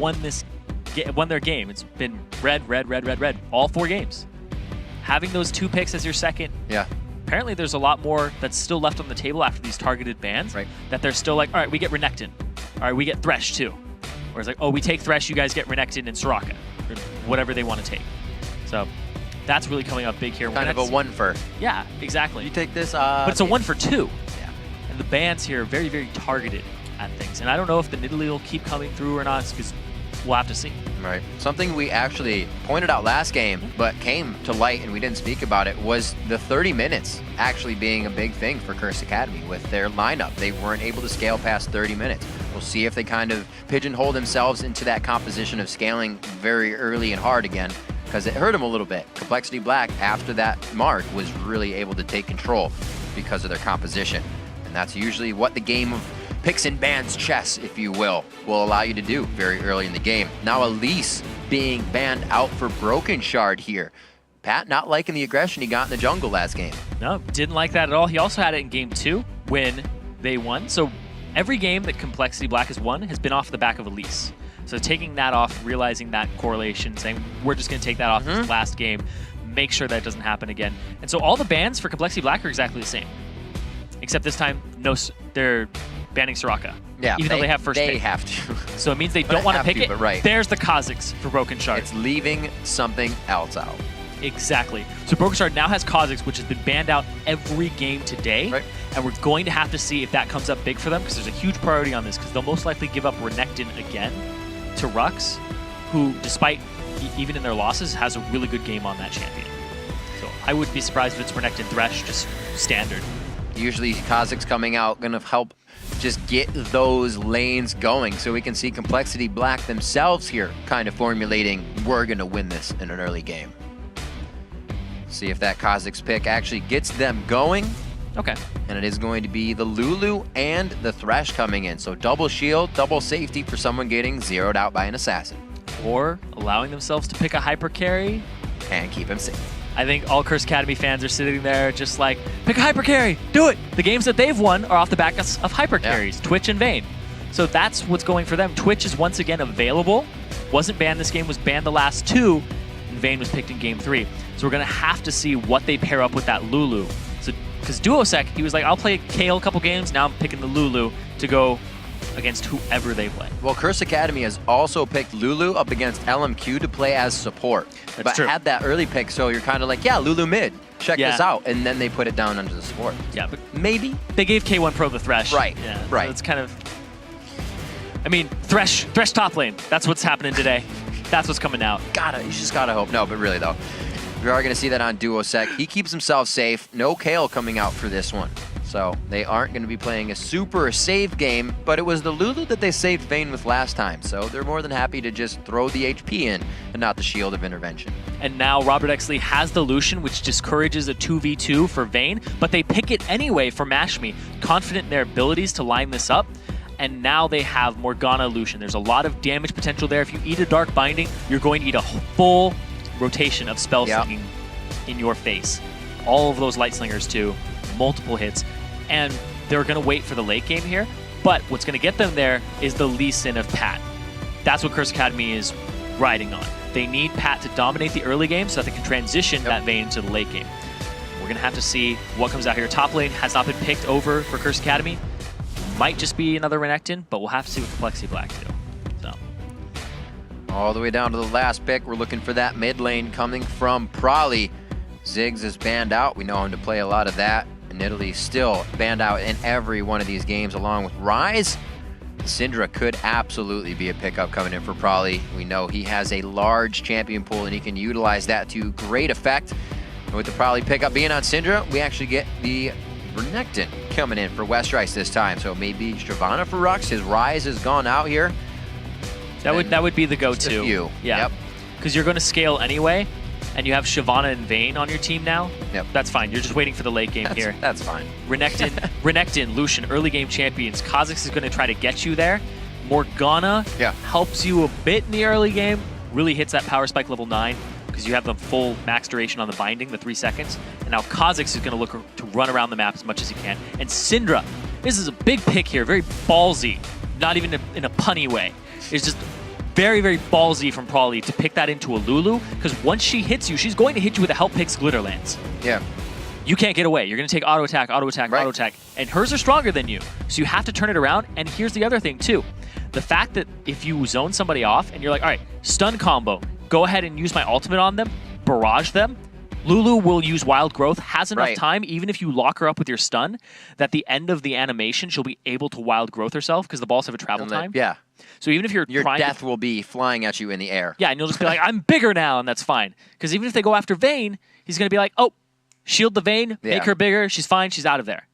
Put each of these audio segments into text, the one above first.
won their game. It's been red, red, red, red, red, all 4 games. Having those 2 picks as your second, apparently there's a lot more that's still left on the table after these targeted bans, that they're still like, all right, we get Renekton. All right, we get Thresh too. Or it's like, oh, we take Thresh, you guys get Renekton and Soraka, or whatever they want to take. So that's really coming up big here. Kind of a 1 for. Yeah, exactly. You take this. But it's a 1 for 2. Yeah. And the bans here are very, very targeted at things. And I don't know if the Nidalee will keep coming through or not, because we'll have to see. Right. Something we actually pointed out last game, but came to light and we didn't speak about it, was the 30 minutes actually being a big thing for Curse Academy with their lineup. They weren't able to scale past 30 minutes. We'll see if they kind of pigeonhole themselves into that composition of scaling very early and hard again, because it hurt them a little bit. compLexity.Black, after that mark, was really able to take control because of their composition. And that's usually what the game of picks and bans chess, if you will allow you to do very early in the game. Now Elise being banned out for Broken Shard here. Pat not liking the aggression he got in the jungle last game. No, didn't like that at all. He also had it in game 2 when they won. So every game that compLexity.Black has won has been off the back of Elise. So taking that off, realizing that correlation, saying we're just going to take that off this last game, make sure that doesn't happen again. And so all the bans for compLexity.Black are exactly the same. Except this time, no, they're banning Soraka. Yeah, even though they have first pick. They have to. So it means they don't want to pick it. But right. There's the Kha'Zix for Broken Shard. It's leaving something else out. Exactly. So Broken Shard now has Kha'Zix, which has been banned out every game today. Right. And we're going to have to see if that comes up big for them, because there's a huge priority on this, because they'll most likely give up Renekton again to Rux, who, despite even in their losses, has a really good game on that champion. So I wouldn't be surprised if it's Renekton Thresh, just standard. Usually Kha'Zix coming out going to help just get those lanes going, so we can see compLexity.Black themselves here kind of formulating, we're going to win this in an early game. See if that Kha'Zix pick actually gets them going. Okay. And it is going to be the Lulu and the Thresh coming in. So double shield, double safety for someone getting zeroed out by an assassin. Or allowing themselves to pick a hyper carry. And keep him safe. I think all Curse Academy fans are sitting there just like, pick a hyper carry, do it! The games that they've won are off the back of hyper carries, Twitch and Vayne. So that's what's going for them. Twitch is once again available. Wasn't banned this game, was banned the last 2, and Vayne was picked in game 3. So we're going to have to see what they pair up with that Lulu. So, because Duosec, he was like, I'll play kayle a couple games, now I'm picking the Lulu to go against whoever they play. Well, Curse Academy has also picked Lulu up against LMQ to play as support. But true. Had that early pick, so you're kind of like, yeah, Lulu mid, check this out. And then they put it down under the support. Yeah, but maybe. They gave K1 Pro the Thresh. Right, yeah, right. So it's kind of, I mean, Thresh top lane. That's what's happening today. That's what's coming out. You just gotta hope. No, but really though, we are gonna see that on Duosec. He keeps himself safe. No kayle coming out for this one. So they aren't going to be playing a super safe game, but it was the Lulu that they saved Vayne with last time. So they're more than happy to just throw the HP in and not the shield of intervention. And now Robert Exley has the Lucian, which discourages a 2v2 for Vayne, but they pick it anyway for MashMe, confident in their abilities to line this up. And now they have Morgana Lucian. There's a lot of damage potential there. If you eat a Dark Binding, you're going to eat a full rotation of spell slinging in your face. All of those Light Slingers too, multiple hits. And they're going to wait for the late game here. But what's going to get them there is the Lee Sin of Pat. That's what Curse Academy is riding on. They need Pat to dominate the early game so that they can transition that Vayne to the late game. We're going to have to see what comes out here. Top lane has not been picked over for Curse Academy. Might just be another Renekton, but we'll have to see with compLexity.Black too. So. All the way down to the last pick, we're looking for that mid lane coming from Prolly. Ziggs is banned out. We know him to play a lot of that. And Italy still banned out in every one of these games along with Ryze. Syndra could absolutely be a pickup coming in for Prolly. We know he has a large champion pool and he can utilize that to great effect. And with the Prolly pickup being on Syndra, we actually get the Renekton coming in for Westrice this time. So maybe Shyvana for Rux. His Ryze has gone out here. That would be the go-to. Yeah. Because you're going to scale anyway. And you have Shyvana and Vayne on your team now. Yep. That's fine. You're just waiting for the late game here. That's fine. Renekton, Lucian, early game champions. Kha'Zix is going to try to get you there. Morgana helps you a bit in the early game. Really hits that power spike level 9 because you have the full max duration on the binding, the 3 seconds. And now Kha'Zix is going to look to run around the map as much as he can. And Syndra, this is a big pick here, very ballsy, not even in a punny way. It's just very, very ballsy from Prawley to pick that into a Lulu, because once she hits you, she's going to hit you with a Help Picks Glitterlands. Yeah. You can't get away. You're going to take auto attack, auto attack, Right. auto attack, and hers are stronger than you. So you have to turn it around. And here's the other thing too. The fact that if you zone somebody off and you're like, all right, stun combo, go ahead and use my ultimate on them, barrage them, Lulu will use Wild Growth, has enough Right. time, even if you lock her up with your stun, that the end of the animation, she'll be able to Wild Growth herself because the balls have a travel time. Yeah. So even if you're Your trying death will be flying at you in the air. yeah, and you'll just be like, I'm bigger now, and that's fine. Because even if they go after Vayne, he's going to be like, oh, shield the Vayne, make Yeah. her bigger, she's fine, she's out of there.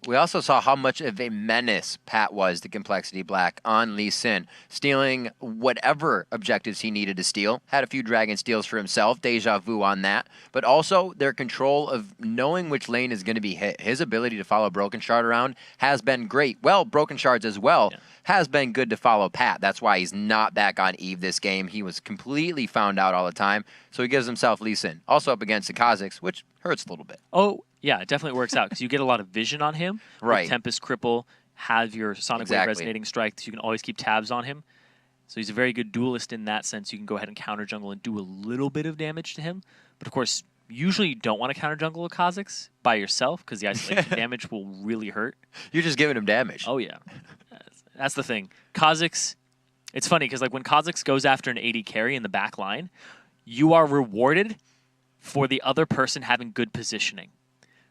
We also saw how much of a menace Pat was to compLexity.Black on Lee Sin, stealing whatever objectives he needed to steal. Had a few dragon steals for himself, deja vu on that, but also their control of knowing which lane is going to be hit. His ability to follow Broken Shard around has been great. Well, Broken Shards as well has been good to follow Pat. That's why he's not back on Eve this game. He was completely found out all the time, so he gives himself Lee Sin. Also up against the Kazakhs, which hurts a little bit. Oh, yeah, it definitely works out because you get a lot of vision on him. Right. With Tempest Cripple, have your Sonic Wave Resonating Strike, so you can always keep tabs on him. So he's a very good duelist in that sense. You can go ahead and counter jungle and do a little bit of damage to him. But of course, usually you don't want to counter jungle a Kazakhs by yourself because the isolation damage will really hurt. You're just giving him damage. Oh, yeah. That's the thing. Kazakhs, it's funny because like when Kazakhs goes after an AD carry in the back line, you are rewarded for the other person having good positioning.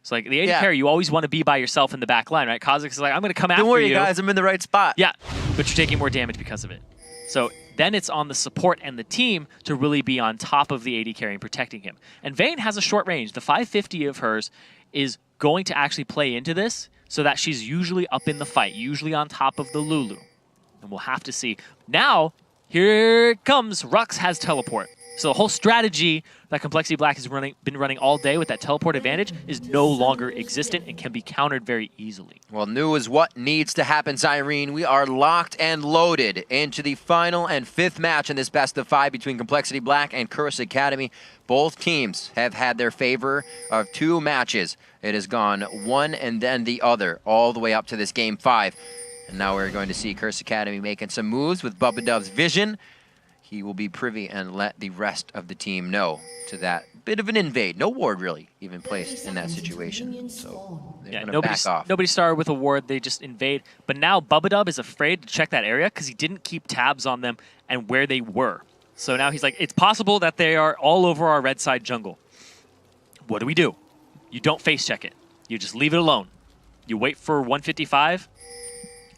So like the AD carry, you always want to be by yourself in the back line, right? Kazakhs is like, I'm going to come after you. Don't worry, guys, I'm in the right spot. Yeah, but you're taking more damage because of it. So then it's on the support and the team to really be on top of the AD carry and protecting him. And Vayne has a short range. The 550 of hers is going to actually play into this so that she's usually up in the fight, usually on top of the Lulu. And we'll have to see. Now, here it comes. Rux has teleport. So the whole strategy that compLexity.Black has been running all day with that teleport advantage is no longer existent and can be countered very easily. Well, new is what needs to happen, Cyrene. We are locked and loaded into the final and fifth match in this best of 5 between compLexity.Black and Curse Academy. Both teams have had their favor of 2 matches. It has gone one and then the other all the way up to this game 5. And now we're going to see Curse Academy making some moves with Bubba Dub's vision. He will be privy and let the rest of the team know to that bit of an invade. No ward really even placed in that situation. So they're going to back off. Nobody started with a ward. They just invade. But now Bubba Dub is afraid to check that area because he didn't keep tabs on them and where they were. So now he's like, it's possible that they are all over our red side jungle. What do? You don't face check it. You just leave it alone. You wait for 155,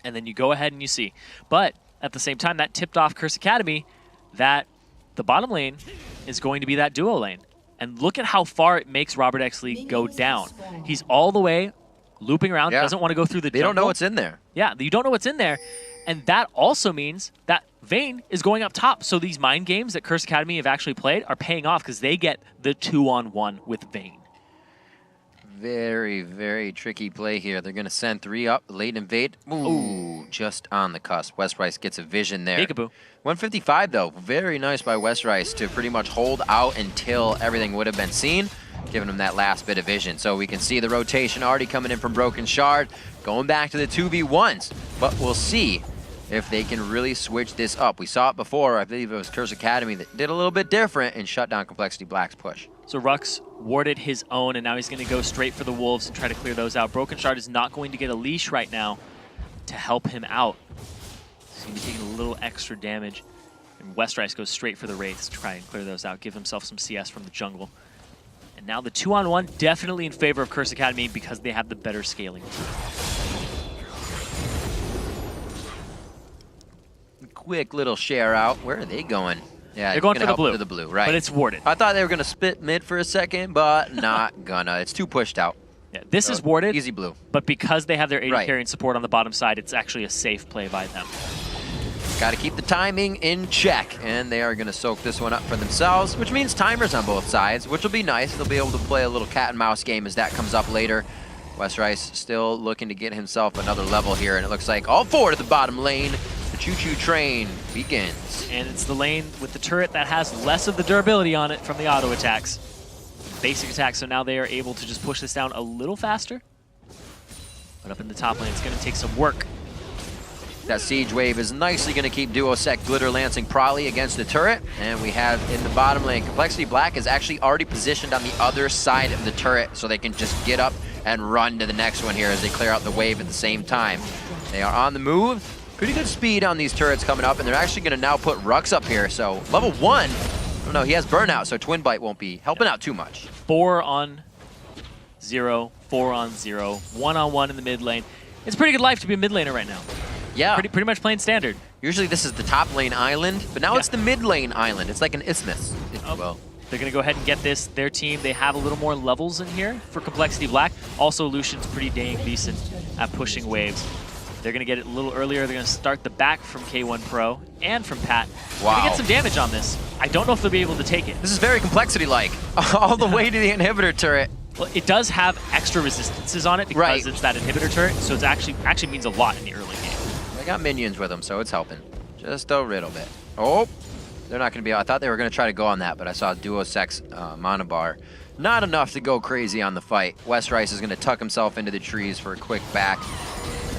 and then you go ahead and you see. But at the same time, that tipped off Curse Academy that the bottom lane is going to be that duo lane. And look at how far it makes Robert Exley go down. He's all the way looping around, doesn't want to go through the jungle. They don't know what's in there. Yeah, you don't know what's in there. And that also means that Vayne is going up top. So these mind games that Curse Academy have actually played are paying off because they get the 2-on-1 with Vayne. Very, very tricky play here. They're going to send 3 up, late invade. Ooh, just on the cusp. West Rice gets a vision there. Peekaboo. 155, though. Very nice by West Rice to pretty much hold out until everything would have been seen, giving him that last bit of vision. So we can see the rotation already coming in from Broken Shard, going back to the 2v1s. But we'll see if they can really switch this up. We saw it before. I believe it was Curse Academy that did a little bit different and shut down compLexity.Black's push. So Rux warded his own, and now he's going to go straight for the Wolves and try to clear those out. Broken Shard is not going to get a leash right now to help him out. So he's taking a little extra damage. And West Rice goes straight for the Wraiths to try and clear those out, give himself some CS from the jungle. And now the 2-on-1 definitely in favor of Curse Academy because they have the better scaling team. Quick little share out. Where are they going? Yeah, they're going for the blue, right? But it's warded. I thought they were going to spit mid for a second, but not gonna. It's too pushed out. Yeah, this is warded. Easy blue. But because they have their AD carry and support on the bottom side, it's actually a safe play by them. Got to keep the timing in check, and they are going to soak this one up for themselves, which means timers on both sides, which will be nice. They'll be able to play a little cat and mouse game as that comes up later. West Rice still looking to get himself another level here, and it looks like all 4 to the bottom lane. The choo-choo train begins. And it's the lane with the turret that has less of the durability on it from the auto attacks. Basic attacks, so now they are able to just push this down a little faster. But up in the top lane, it's going to take some work. That Siege Wave is nicely going to keep duosec glitter lancing Prolly against the turret. And we have in the bottom lane, compLexity.Black is actually already positioned on the other side of the turret, so they can just get up and run to the next one here as they clear out the wave at the same time. They are on the move. Pretty good speed on these turrets coming up, and they're actually going to now put Rux up here. So level 1, I don't know, he has burnout, so Twin Bite won't be helping out too much. 4 on 0, 4 on 0, 1 on 1 in the mid lane. It's a pretty good life to be a mid laner right now. Yeah. Pretty much playing standard. Usually this is the top lane island, but now it's the mid lane island. It's like an isthmus, if you will. They're going to go ahead and get this. Their team, they have a little more levels in here for compLexity.Black. Also, Lucian's pretty dang decent at pushing waves. They're going to get it a little earlier. They're going to start the back from K1 Pro and from Pat. Wow. Going to get some damage on this. I don't know if they'll be able to take it. This is very compLexity-like, all the way to the inhibitor turret. Well, it does have extra resistances on it because it's that inhibitor turret, so it's actually means a lot in the early game. They got minions with them, so it's helping. Just a little bit. Oh, they're not going to be. I thought they were going to try to go on that, but I saw duosec's monobar. Not enough to go crazy on the fight. Westrice is going to tuck himself into the trees for a quick back.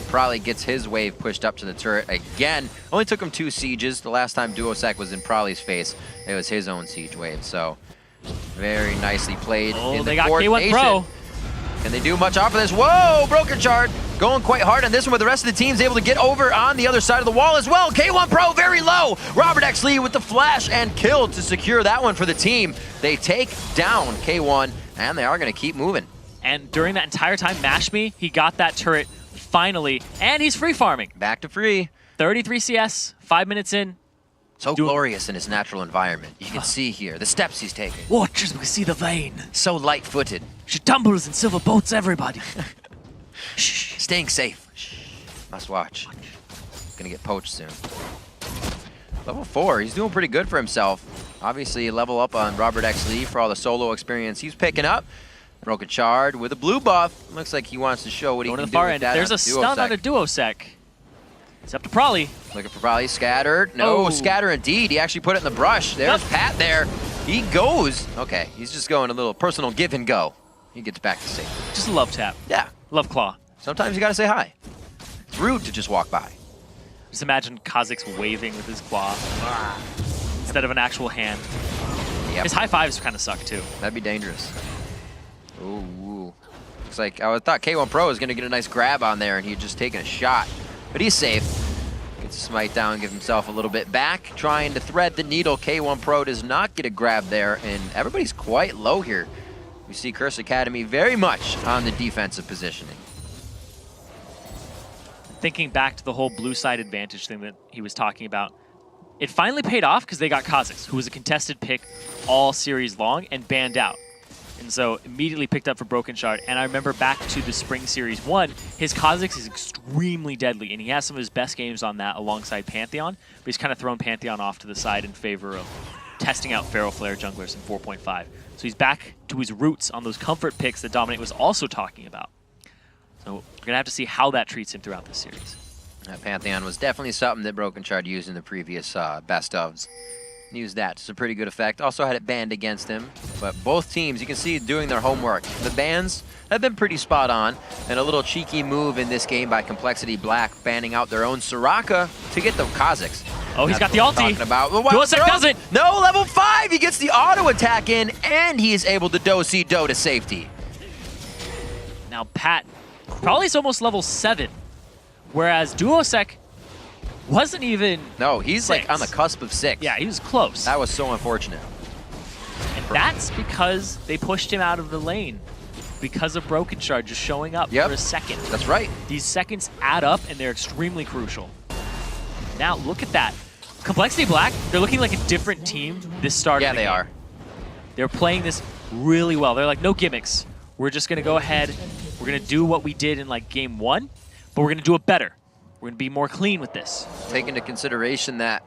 Probably gets his wave pushed up to the turret again. Only took him 2 sieges. The last time duosec was in Prolly's face, it was his own siege wave. So very nicely played. Oh, they got K1 Pro. Can they do much off of this? Whoa, Broken Shard going quite hard on this one, but the rest of the team's able to get over on the other side of the wall as well. K1 Pro very low. Robert X. Lee with the flash and kill to secure that one for the team. They take down K1, and they are going to keep moving. And during that entire time, Mashme, he got that turret finally, and he's free farming. Back to free. 33 CS, 5 minutes in. So glorious in his natural environment. You can see here the steps he's taking. Watch as we see the vein. So light-footed. She tumbles and silver boats everybody. Shh. Staying safe. Shh. Must watch. Gonna get poached soon. Level 4, he's doing pretty good for himself. Obviously, level up on Robert X. Lee for all the solo experience he's picking up. Broken Shard with a blue buff. Looks like he wants to show what he can do with that. There's a stun on a duosec. It's up to Prolly. Looking for Prolly. Scattered. No, scatter indeed. He actually put it in the brush. There's Pat there. He goes. Okay, he's just going a little personal give and go. He gets back to safety. Just a love tap. Yeah. Love claw. Sometimes you gotta say hi. It's rude to just walk by. Just imagine Kha'Zix waving with his claw instead of an actual hand. Yep. His high fives kind of suck too. That'd be dangerous. Ooh. Looks like I thought K1 Pro was gonna get a nice grab on there and he'd just taken a shot. But he's safe. Gets a smite down, give himself a little bit back. Trying to thread the needle. K1 Pro does not get a grab there, and everybody's quite low here. We see Curse Academy very much on the defensive positioning. Thinking back to the whole blue side advantage thing that he was talking about, it finally paid off because they got Kha'Zix, who was a contested pick all series long and banned out. And so immediately picked up for Broken Shard. And I remember back to the Spring Series 1, his Kha'Zix is extremely deadly, and he has some of his best games on that alongside Pantheon, but he's kind of thrown Pantheon off to the side in favor of testing out Feral Flare junglers in 4.5. So he's back to his roots on those comfort picks that Dominate was also talking about. So we're going to have to see how that treats him throughout this series. That Pantheon was definitely something that Broken Shard used in the previous best ofs. Used that to some pretty good effect. Also had it banned against him. But both teams, you can see, doing their homework. The bans have been pretty spot on. And a little cheeky move in this game by compLexity.Black, banning out their own Soraka to get the Kha'Zix. Oh, he's got the ulti. duosec doesn't. No, level 5. He gets the auto attack in, and he is able to do to safety. Now Pat, probably almost level 7. Whereas duosec wasn't even No, he's like on the cusp of 6. Yeah, he was close. That was so unfortunate. And that's because they pushed him out of the lane. Because of Broken Shard just showing up for a second. That's right. These seconds add up and they're extremely crucial. Now look at that. compLexity.Black, they're looking like a different team this start of the game. Yeah, they are. They're playing this really well. They're like, no gimmicks. We're just gonna go ahead. We're gonna do what we did in like game 1, but we're gonna do it better. We're going to be more clean with this. Take into consideration that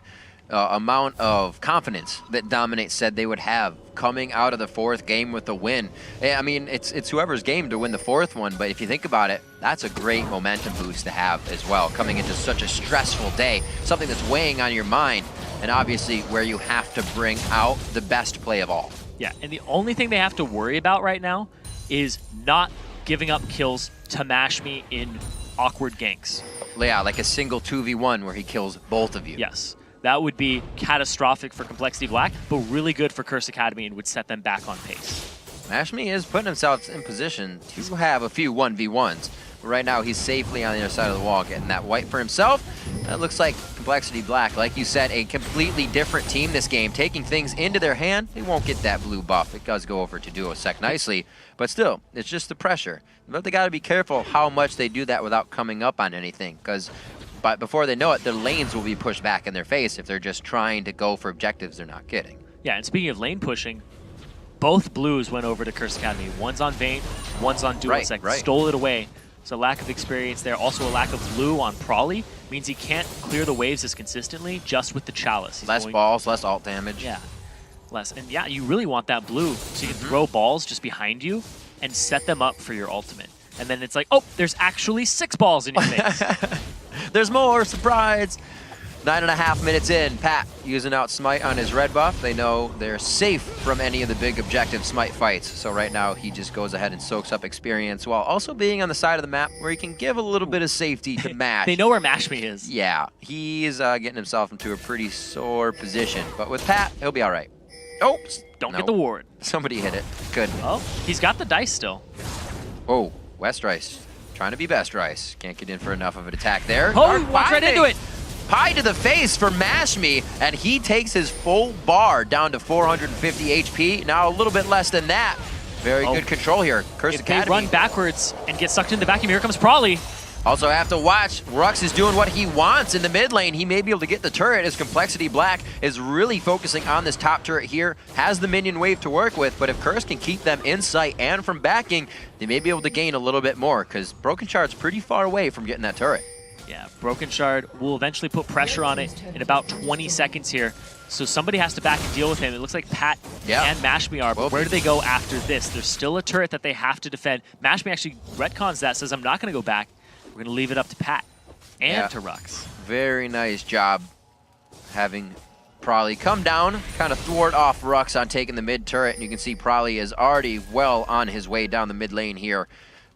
amount of confidence that Dominate said they would have coming out of the 4th game with the win. I mean, it's whoever's game to win the 4th one, but if you think about it, that's a great momentum boost to have as well, coming into such a stressful day, something that's weighing on your mind, and obviously where you have to bring out the best play of all. Yeah, and the only thing they have to worry about right now is not giving up kills to Mashme in awkward ganks. Yeah, like a single 2v1 where he kills both of you. Yes. That would be catastrophic for compLexity.Black, but really good for Curse Academy and would set them back on pace. Mashmi is putting himself in position to have a few 1v1s. But right now, he's safely on the other side of the wall, getting that white for himself. That looks like compLexity.Black, like you said, a completely different team this game, taking things into their hand. They won't get that blue buff. It does go over to duosec nicely, but still, it's just the pressure. But they got to be careful how much they do that without coming up on anything, because before they know it, their lanes will be pushed back in their face if they're just trying to go for objectives they're not getting. Yeah, and speaking of lane pushing, both blues went over to Curse Academy. One's on Vayne, one's on duosec. Right. Stole it away. So lack of experience there. Also a lack of blue on Prawley means he can't clear the waves as consistently just with the Chalice. Less balls, less ult damage. Yeah, less. And yeah, you really want that blue so you can throw balls just behind you and set them up for your ultimate. And then it's like, oh, there's actually 6 balls in your face. There's more, surprise! 9.5 minutes in, Pat using out Smite on his red buff. They know they're safe from any of the big objective Smite fights. So right now he just goes ahead and soaks up experience while also being on the side of the map where he can give a little bit of safety to Mash. They know where Mashmi is. Yeah, he's getting himself into a pretty sore position. But with Pat, he'll be all right. Oh, Don't get the ward. Somebody hit it. Good. Oh, he's got the dice still. Oh, West Rice. Trying to be best Rice. Can't get in for enough of an attack there. Oh, he walked right into it. Pie to the face for Mashmi, and he takes his full bar down to 450 HP. Now a little bit less than that. Very good control here. Curse if Academy. they run backwards and get sucked into the vacuum, here comes Prawley. Also have to watch, Rux is doing what he wants in the mid lane. He may be able to get the turret as compLexity.Black is really focusing on this top turret here. Has the minion wave to work with, but if Curse can keep them in sight and from backing, they may be able to gain a little bit more because Broken Shard's pretty far away from getting that turret. Yeah, Broken Shard will eventually put pressure on it in about 20 seconds here. So somebody has to back and deal with him. It looks like Pat and Mashmi are, but where do they go after this? There's still a turret that they have to defend. Mashmi actually retcons that, says, I'm not going to go back. We're going to leave it up to Pat and to Rux. Very nice job having Prawley come down, kind of thwart off Rux on taking the mid turret, and you can see Prawley is already well on his way down the mid lane here.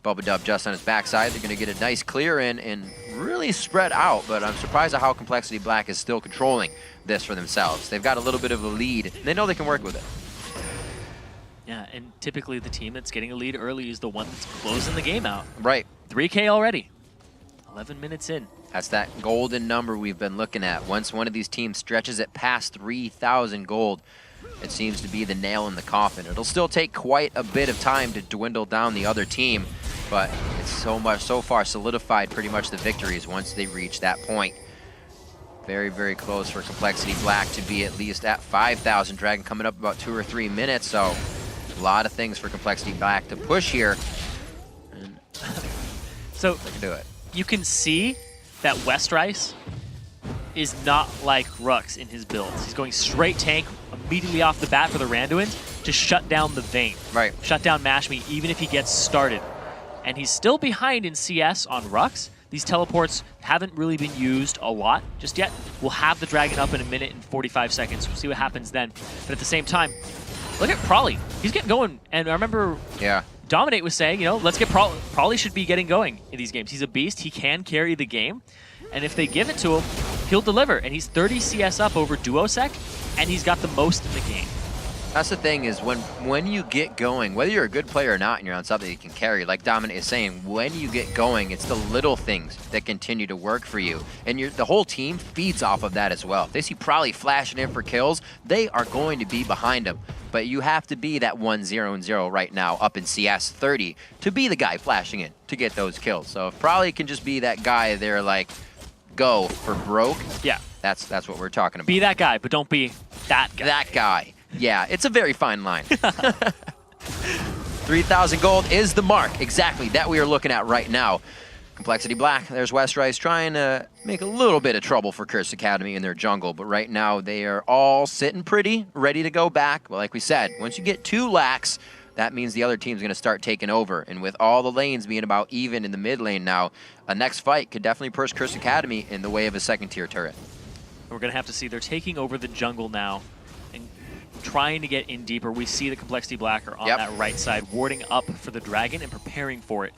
Bubba Dub just on his backside. They're going to get a nice clear in and really spread out, but I'm surprised at how compLexity.Black is still controlling this for themselves. They've got a little bit of a lead. They know they can work with it. Yeah, and typically the team that's getting a lead early is the one that's closing the game out. Right. 3K already. 11 minutes in. That's that golden number we've been looking at. Once one of these teams stretches it past 3,000 gold, it seems to be the nail in the coffin. It'll still take quite a bit of time to dwindle down the other team, but it's so far solidified pretty much the victories once they reach that point. Very, very close for compLexity.Black to be at least at 5,000. Dragon coming up about 2 or 3 minutes, so a lot of things for compLexity.Black to push here. And so they can do it. You can see that West Rice is not like Rux in his builds. He's going straight tank immediately off the bat for the Randuins to shut down the Vayne. Right. Shut down Mashmi even if he gets started. And he's still behind in CS on Rux. These teleports haven't really been used a lot just yet. We'll have the Dragon up in 1 minute and 45 seconds. We'll see what happens then. But at the same time, look at Prawley. He's getting going. And I remember Dominate was saying, you know, let's get Prawley should be getting going in these games. He's a beast. He can carry the game. And if they give it to him, he'll deliver. And he's 30 CS up over duosec, and he's got the most in the game. That's the thing is when you get going, whether you're a good player or not and you're on something you can carry, like Dominate is saying, when you get going, it's the little things that continue to work for you. And the whole team feeds off of that as well. If they see Prawley flashing in for kills, they are going to be behind him. But you have to be that 1-0-0 right now up in CS 30 to be the guy flashing in to get those kills. So if Prawley can just be that guy there like, go for broke, that's what we're talking about. Be that guy, but don't be that guy. That guy. Yeah, it's a very fine line. 3,000 gold is the mark, exactly, that we are looking at right now. compLexity.Black, there's West Rice trying to make a little bit of trouble for Curse Academy in their jungle, but right now they are all sitting pretty, ready to go back. But like we said, once you get 2 lakhs, that means the other team's going to start taking over. And with all the lanes being about even in the mid lane now, a next fight could definitely push Curse Academy in the way of a second-tier turret. We're going to have to see. They're taking over the jungle now. And trying to get in deeper. We see the compLexity.Black are on that right side, warding up for the dragon and preparing for it.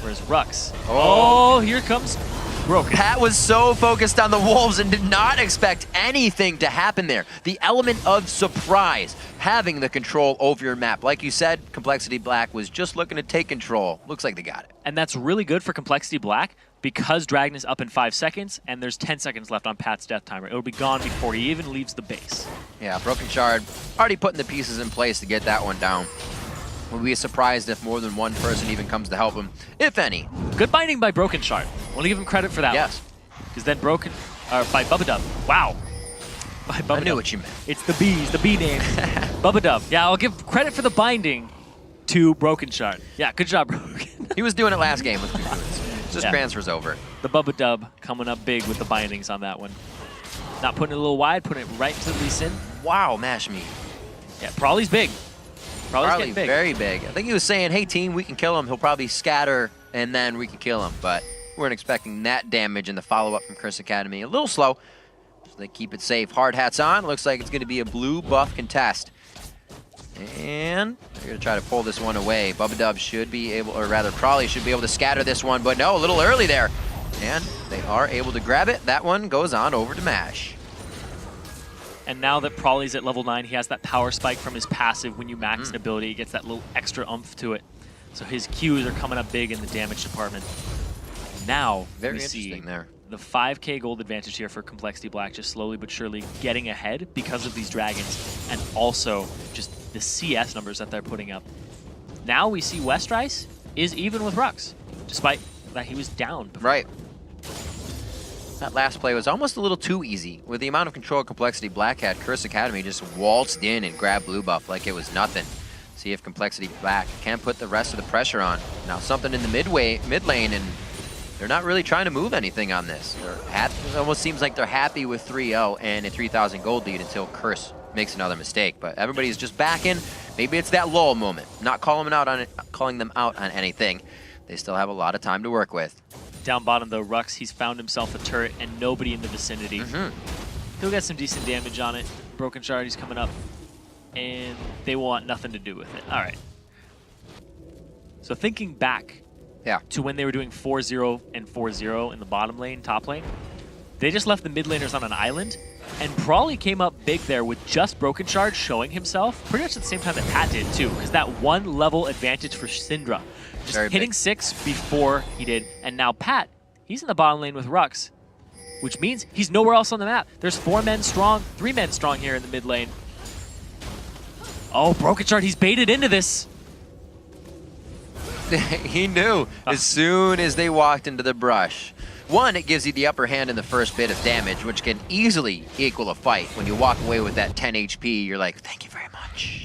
Whereas Rux, here comes Broken. Pat was so focused on the wolves and did not expect anything to happen there. The element of surprise, having the control over your map. Like you said, compLexity.Black was just looking to take control. Looks like they got it. And that's really good for compLexity.Black because Dragon is up in 5 seconds and there's 10 seconds left on Pat's death timer. It'll be gone before he even leaves the base. Yeah, Broken Shard already putting the pieces in place to get that one down. We'll be surprised if more than one person even comes to help him, if any. Good binding by Broken Shard. I want to give him credit for that. Yes. Because then by Bubba. Wow. By Bubba. I knew what you meant. It's the B name. Bubba. Yeah, I'll give credit for the binding to Broken Shard. Yeah, good job, Broken. He was doing it last game with Kuku's. Just transfers over. The Bubba coming up big with the bindings on that one. Not putting it a little wide, putting it right to Lee Sin. Wow, mash me. Yeah, Probably's big. Probably very big. I think he was saying, hey team, we can kill him. He'll probably scatter and then we can kill him. But we weren't expecting that damage in the follow-up from Curse Academy. A little slow. So they keep it safe. Hard hats on. Looks like it's going to be a blue buff contest. And they're going to try to pull this one away. Bubba should be able, or rather Probably should be able to scatter this one. But no, a little early there. And they are able to grab it. That one goes on over to Mash. And now that Probably's at level 9, he has that power spike from his passive. When you max an ability, he gets that little extra oomph to it. So his Qs are coming up big in the damage department. Now very we interesting see there. The 5k gold advantage here for compLexity.Black, just slowly but surely getting ahead because of these dragons and also just the CS numbers that they're putting up. Now we see Westrice is even with Rux, despite that he was down before. Right. That last play was almost a little too easy. With the amount of control compLexity.Black had, Curse Academy just waltzed in and grabbed blue buff like it was nothing. See if compLexity.Black can put the rest of the pressure on. Now something in the mid lane, and they're not really trying to move anything on this. It almost seems like they're happy with 3-0 and a 3,000 gold lead until Curse makes another mistake. But everybody's just backing. Maybe it's that lull moment. Not calling them out on anything. They still have a lot of time to work with. Down bottom though, Rux, he's found himself a turret and nobody in the vicinity. He'll get some decent damage on it. Broken Shard, he's coming up. And they want nothing to do with it. All right. So thinking back to when they were doing 4-0 and 4-0 in the bottom lane, top lane, they just left the mid laners on an island. And Probably came up big there with just Broken Shard showing himself pretty much at the same time that Pat did too. Because that one level advantage for Syndra. Just hitting 6 before he did. And now Pat, he's in the bottom lane with Rux, which means he's nowhere else on the map. There's 4 men strong, 3 men strong here in the mid lane. Oh, Broken Shard, he's baited into this. He knew as soon as they walked into the brush. One, it gives you the upper hand in the first bit of damage, which can easily equal a fight. When you walk away with that 10 HP, you're like, thank you very much.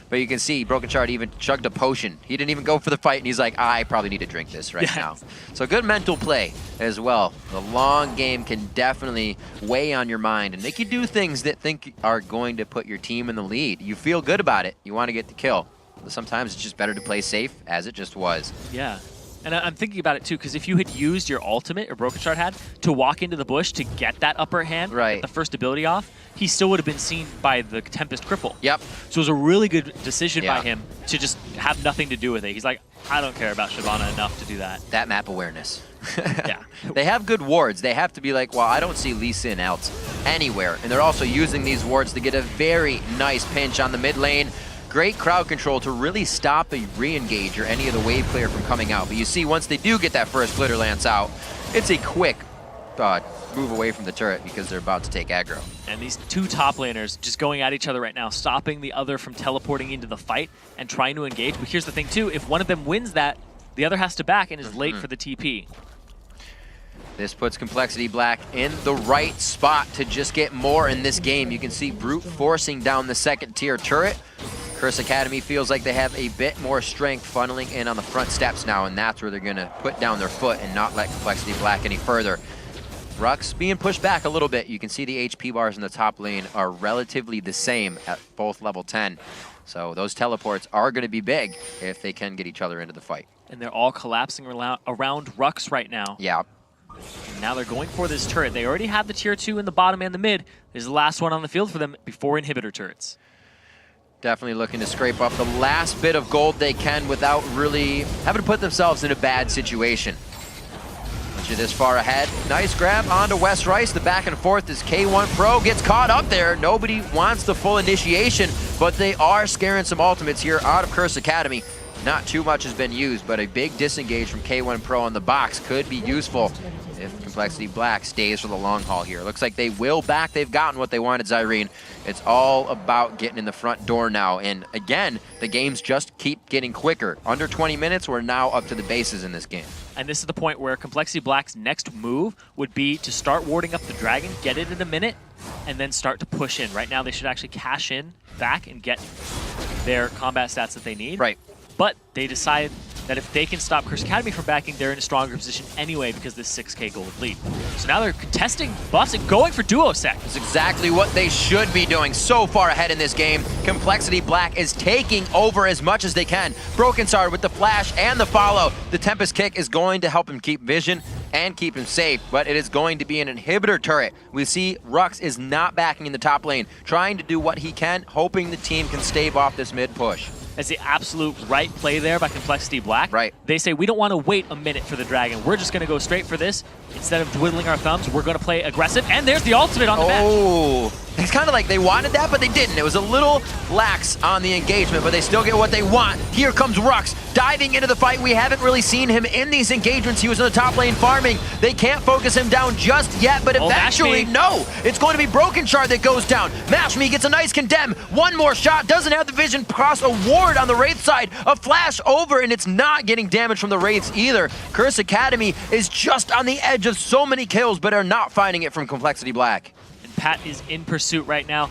But you can see Broken Shard even chugged a potion. He didn't even go for the fight, and he's like, I probably need to drink this right now. So good mental play as well. The long game can definitely weigh on your mind and make you do things that think are going to put your team in the lead. You feel good about it. You want to get the kill. But sometimes it's just better to play safe, as it just was. Yeah. And I'm thinking about it too, because if you had used your ultimate, or Broken Shard had, to walk into the bush to get that upper hand, get the first ability off, he still would have been seen by the Tempest Cripple. Yep. So it was a really good decision by him to just have nothing to do with it. He's like, I don't care about Shyvana enough to do that. That map awareness. Yeah. They have good wards. They have to be like, well, I don't see Lee Sin else anywhere. And they're also using these wards to get a very nice pinch on the mid lane. Great crowd control to really stop a re-engage or any of the wave player from coming out. But you see, once they do get that first Glitter Lance out, it's a quick move away from the turret because they're about to take aggro. And these 2 top laners just going at each other right now, stopping the other from teleporting into the fight and trying to engage. But here's the thing too, if one of them wins that, the other has to back and is late for the TP. This puts compLexity.Black in the right spot to just get more in this game. You can see Brute forcing down the second tier turret. Curse Academy feels like they have a bit more strength funneling in on the front steps now, and that's where they're going to put down their foot and not let compLexity.Black any further. Rux being pushed back a little bit. You can see the HP bars in the top lane are relatively the same at both level 10. So those teleports are going to be big if they can get each other into the fight. And they're all collapsing around Rux right now. Yeah. And now they're going for this turret. They already have the tier 2 in the bottom and the mid. There's the last one on the field for them before inhibitor turrets. Definitely looking to scrape up the last bit of gold they can without really having to put themselves in a bad situation. Once you're this far ahead, nice grab onto West Rice. The back and forth as K1 Pro gets caught up there. Nobody wants the full initiation, but they are scaring some ultimates here out of Curse Academy. Not too much has been used, but a big disengage from K1 Pro on the box could be useful if compLexity.Black stays for the long haul here. Looks like they will back. They've gotten what they wanted, Zyrene. It's all about getting in the front door now. And again, the games just keep getting quicker. Under 20 minutes, we're now up to the bases in this game. And this is the point where compLexity.Black's next move would be to start warding up the dragon, get it in a minute, and then start to push in. Right now, they should actually cash in back and get their combat stats that they need. Right. But they decide that if they can stop Curse Academy from backing, they're in a stronger position anyway because this 6k gold lead. So now they're contesting buffs and going for duo sec. That's exactly what they should be doing. So far ahead in this game, compLexity.Black is taking over as much as they can. Broken Sword with the flash and the follow. The Tempest Kick is going to help him keep vision and keep him safe, but it is going to be an inhibitor turret. We see Rux is not backing in the top lane, trying to do what he can, hoping the team can stave off this mid push. That's the absolute right play there by compLexity.Black. Right. They say, we don't want to wait a minute for the dragon. We're just going to go straight for this. Instead of twiddling our thumbs, we're going to play aggressive. And there's the ultimate on the match. Oh, it's kind of like they wanted that, but they didn't. It was a little lax on the engagement, but they still get what they want. Here comes Rux, diving into the fight. We haven't really seen him in these engagements. He was in the top lane farming. They can't focus him down just yet, but eventually, no. It's going to be Broken Shard that goes down. Mashme gets a nice condemn. One more shot, doesn't have the vision, cross a ward on the Wraith side. A flash over, and it's not getting damage from the Wraiths either. Curse Academy is just on the edge of so many kills, but are not finding it from compLexity.Black. And Pat is in pursuit right now.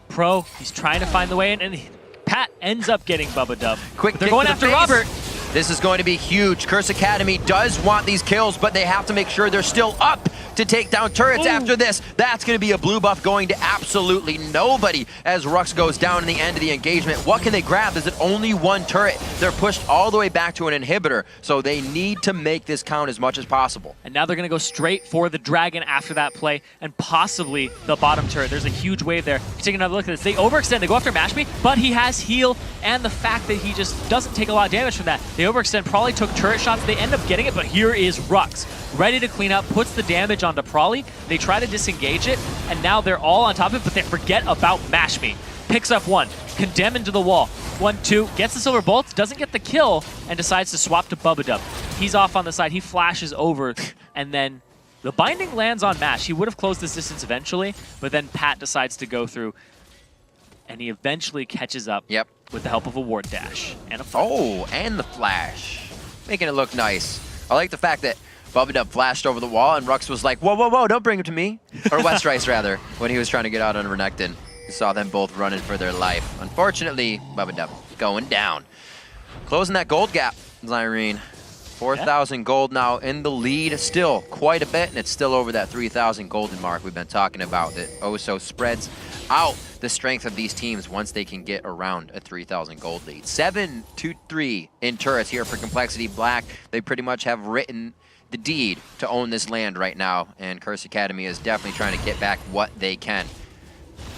Pro, he's trying to find the way in, and Pat ends up getting Bubba Dub. Quick, they're going after Robert. This is going to be huge. Curse Academy does want these kills, but they have to make sure they're still up to take down turrets. After this. That's going to be a blue buff going to absolutely nobody as Rux goes down in the end of the engagement. What can they grab? Is it only one turret? They're pushed all the way back to an inhibitor, so they need to make this count as much as possible. And now they're going to go straight for the dragon after that play, and possibly the bottom turret. There's a huge wave there. Take another look at this. They overextend. They go after Mashme, but he has heal, and the fact that he just doesn't take a lot of damage from that. They overextend, probably took turret shots. They end up getting it, but here is Rux, ready to clean up, puts the damage onto Prawley. They try to disengage it, and now they're all on top of it, but they forget about Mashme. Picks up one, condemn into the wall. 1-2, gets the silver bolt, doesn't get the kill, and decides to swap to Bubba Dub. He's off on the side, he flashes over, and then the binding lands on Mash. He would have closed this distance eventually, but then Pat decides to go through, and he eventually catches up with the help of a ward dash and a flash. Oh, and the flash. Making it look nice. I like the fact that Bubba Dub flashed over the wall, and Rux was like, whoa, whoa, whoa, don't bring him to me. Or West Rice, rather, when he was trying to get out on Renekton. You saw them both running for their life. Unfortunately, Bubba Dub going down. Closing that gold gap, Zyrene. 4,000 gold now in the lead. Still quite a bit, and it's still over that 3,000 golden mark we've been talking about that also spreads out the strength of these teams once they can get around a 3,000 gold lead. 7-3 in turrets here for compLexity.Black. They pretty much have written the deed to own this land right now, and Curse Academy is definitely trying to get back what they can.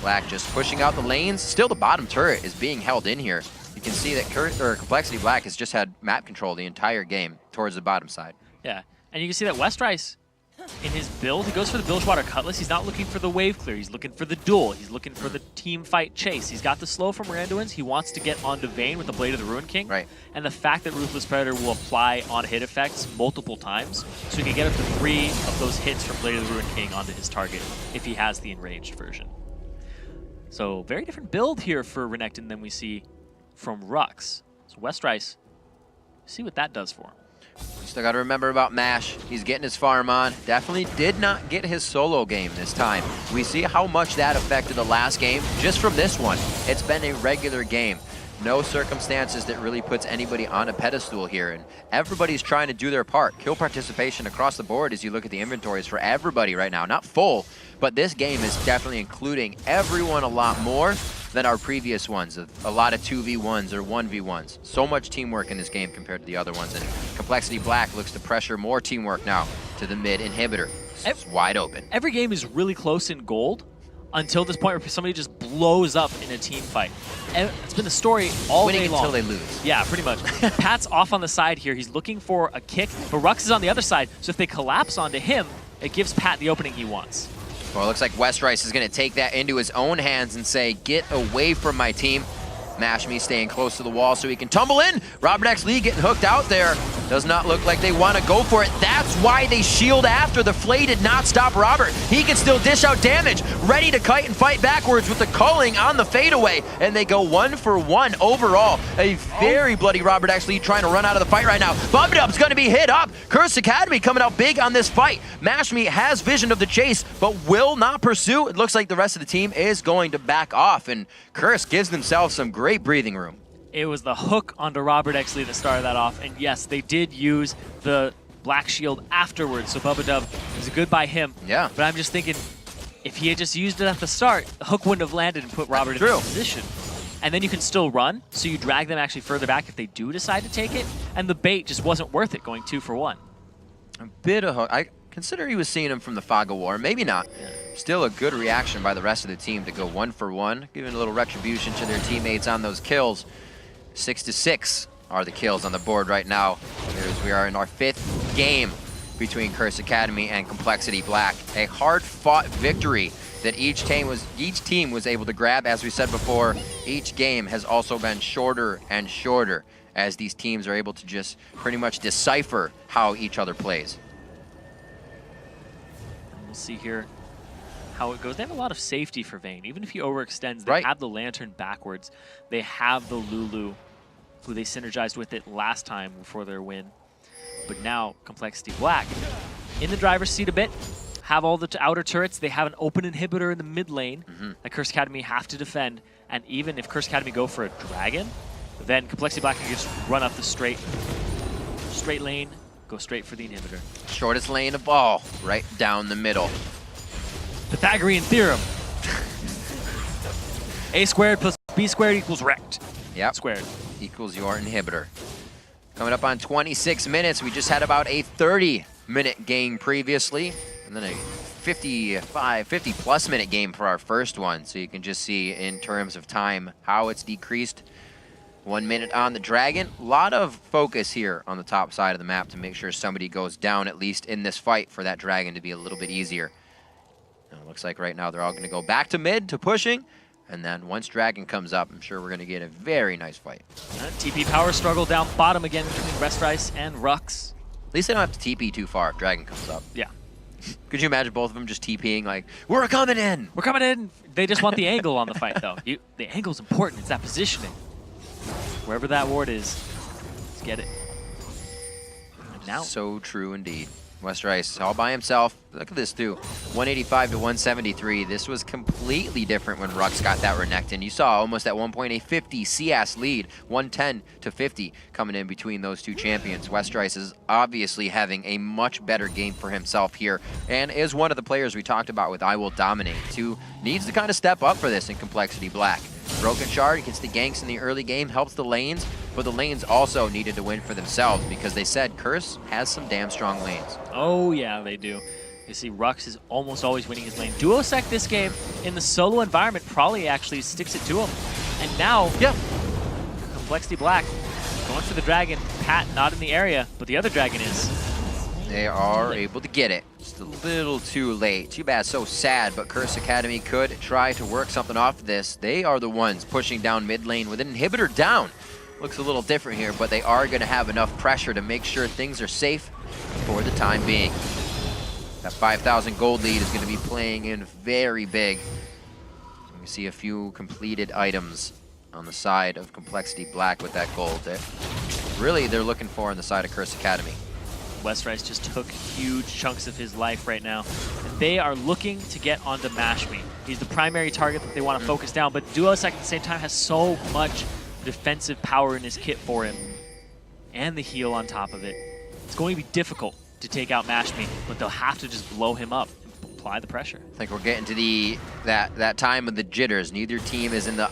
Black just pushing out the lanes. Still the bottom turret is being held in here. You can see that compLexity.Black has just had map control the entire game towards the bottom side. Yeah, and you can see that West Rice, in his build, he goes for the Bilgewater Cutlass. He's not looking for the wave clear. He's looking for the duel. He's looking for the team fight chase. He's got the slow from Randuin's. He wants to get onto Vayne with the Blade of the Ruin King. Right. And the fact that Ruthless Predator will apply on hit effects multiple times, so he can get up to 3 of those hits from Blade of the Ruin King onto his target if he has the enraged version. So very different build here for Renekton than we see from Rux. So West Rice, see what that does for him. Still got to remember about Mash. He's getting his farm on. Definitely did not get his solo game this time. We see how much that affected the last game just from this one. It's been a regular game. No circumstances that really puts anybody on a pedestal here, and everybody's trying to do their part. Kill participation across the board as you look at the inventories for everybody right now. Not full, but this game is definitely including everyone a lot more than our previous ones. A lot of 2v1s or 1v1s. So much teamwork in this game compared to the other ones, and compLexity.Black looks to pressure more teamwork now to the mid inhibitor. It's wide open. Every game is really close in gold until this point where somebody just blows up in a team fight. And it's been the story all Winning day long. until they lose. Yeah, pretty much. Pat's off on the side here. He's looking for a kick, but Rux is on the other side. So if they collapse onto him, it gives Pat the opening he wants. Well, it looks like Westrice is going to take that into his own hands and say, get away from my team. Mashme staying close to the wall so he can tumble in. Robert X. Lee getting hooked out there. Does not look like they want to go for it. That's why they shield after. The Flay did not stop Robert. He can still dish out damage. Ready to kite and fight backwards with the culling on the fadeaway. And they go 1 for 1 overall. A very bloody Robert X. Lee trying to run out of the fight right now. Bubdub's going to be hit up. Curse Academy coming out big on this fight. Mashme has vision of the chase, but will not pursue. It looks like the rest of the team is going to back off. And Curse gives themselves some great breathing room. It was the hook onto Robert X. Lee that started that off, and yes, they did use the Black Shield afterwards, so Bubdub is a good by him. Yeah. But I'm just thinking, if he had just used it at the start, the hook wouldn't have landed and put Robert in this position. And then you can still run, so you drag them actually further back if they do decide to take it, and the bait just wasn't worth it going 2 for 1. A bit of hook. I consider he was seeing him from the fog of war. Maybe not. Yeah. Still a good reaction by the rest of the team to go 1 for 1, giving a little retribution to their teammates on those kills. 6 to 6 are the kills on the board right now. As we are in our 5th game between Curse Academy and compLexity.Black. A hard-fought victory that each team was able to grab. As we said before, each game has also been shorter and shorter as these teams are able to just pretty much decipher how each other plays. We'll see here how it goes. They have a lot of safety for Vayne. Even if he overextends, they have the Lantern backwards. They have the Lulu, who they synergized with it last time before their win. But now, compLexity.Black in the driver's seat a bit, have all the outer turrets. They have an open inhibitor in the mid lane that Curse Academy have to defend. And even if Curse Academy go for a dragon, then compLexity.Black can just run up the straight lane, go straight for the inhibitor. Shortest lane of all, right down the middle. Pythagorean theorem. A squared plus B squared equals rect. Yep. Squared. Equals your inhibitor. Coming up on 26 minutes. We just had about a 30-minute game previously, and then a 50-plus minute game for our first one. So you can just see in terms of time how it's decreased. 1 minute on the dragon. A lot of focus here on the top side of the map to make sure somebody goes down, at least in this fight, for that dragon to be a little bit easier. And it looks like right now they're all going to go back to mid, to pushing. And then once dragon comes up, I'm sure we're going to get a very nice fight. TP power struggle down bottom again between Westrice and Rux. At least they don't have to TP too far if dragon comes up. Yeah. Could you imagine both of them just TPing like, we're coming in? We're coming in. They just want the angle on the fight, though. The angle's important. It's that positioning. Wherever that ward is, let's get it. And now. So true indeed. Westrice all by himself. Look at this too. 185 to 173. This was completely different when Rux got that Renekton. You saw almost at one point a 50 CS lead, 110 to 50 coming in between those two champions. Westrice is obviously having a much better game for himself here and is one of the players we talked about with I Will Dominate, who needs to kind of step up for this in compLexity.Black. Broken Shard against the ganks in the early game helps the lanes, but the lanes also needed to win for themselves because they said Curse has some damn strong lanes. Oh yeah, they do. You see Rux is almost always winning his lane. Duosec this game in the solo environment probably actually sticks it to him. And now, compLexity.Black going for the dragon. Pat not in the area, but the other dragon is. They are able to get it. Just a little too late. Too bad, so sad, but Curse Academy could try to work something off of this. They are the ones pushing down mid lane with an inhibitor down. Looks a little different here, but they are going to have enough pressure to make sure things are safe for the time being. That 5,000 gold lead is going to be playing in very big. We see a few completed items on the side of compLexity.Black with that gold that really they're looking for on the side of Curse Academy. Westrice just took huge chunks of his life right now. And they are looking to get onto Mashme. He's the primary target that they want to focus down, but Duosec at the same time has so much defensive power in his kit for him. And the heal on top of it. It's going to be difficult to take out Mashme, but they'll have to just blow him up and apply the pressure. I think we're getting to that time of the jitters. Neither team is in the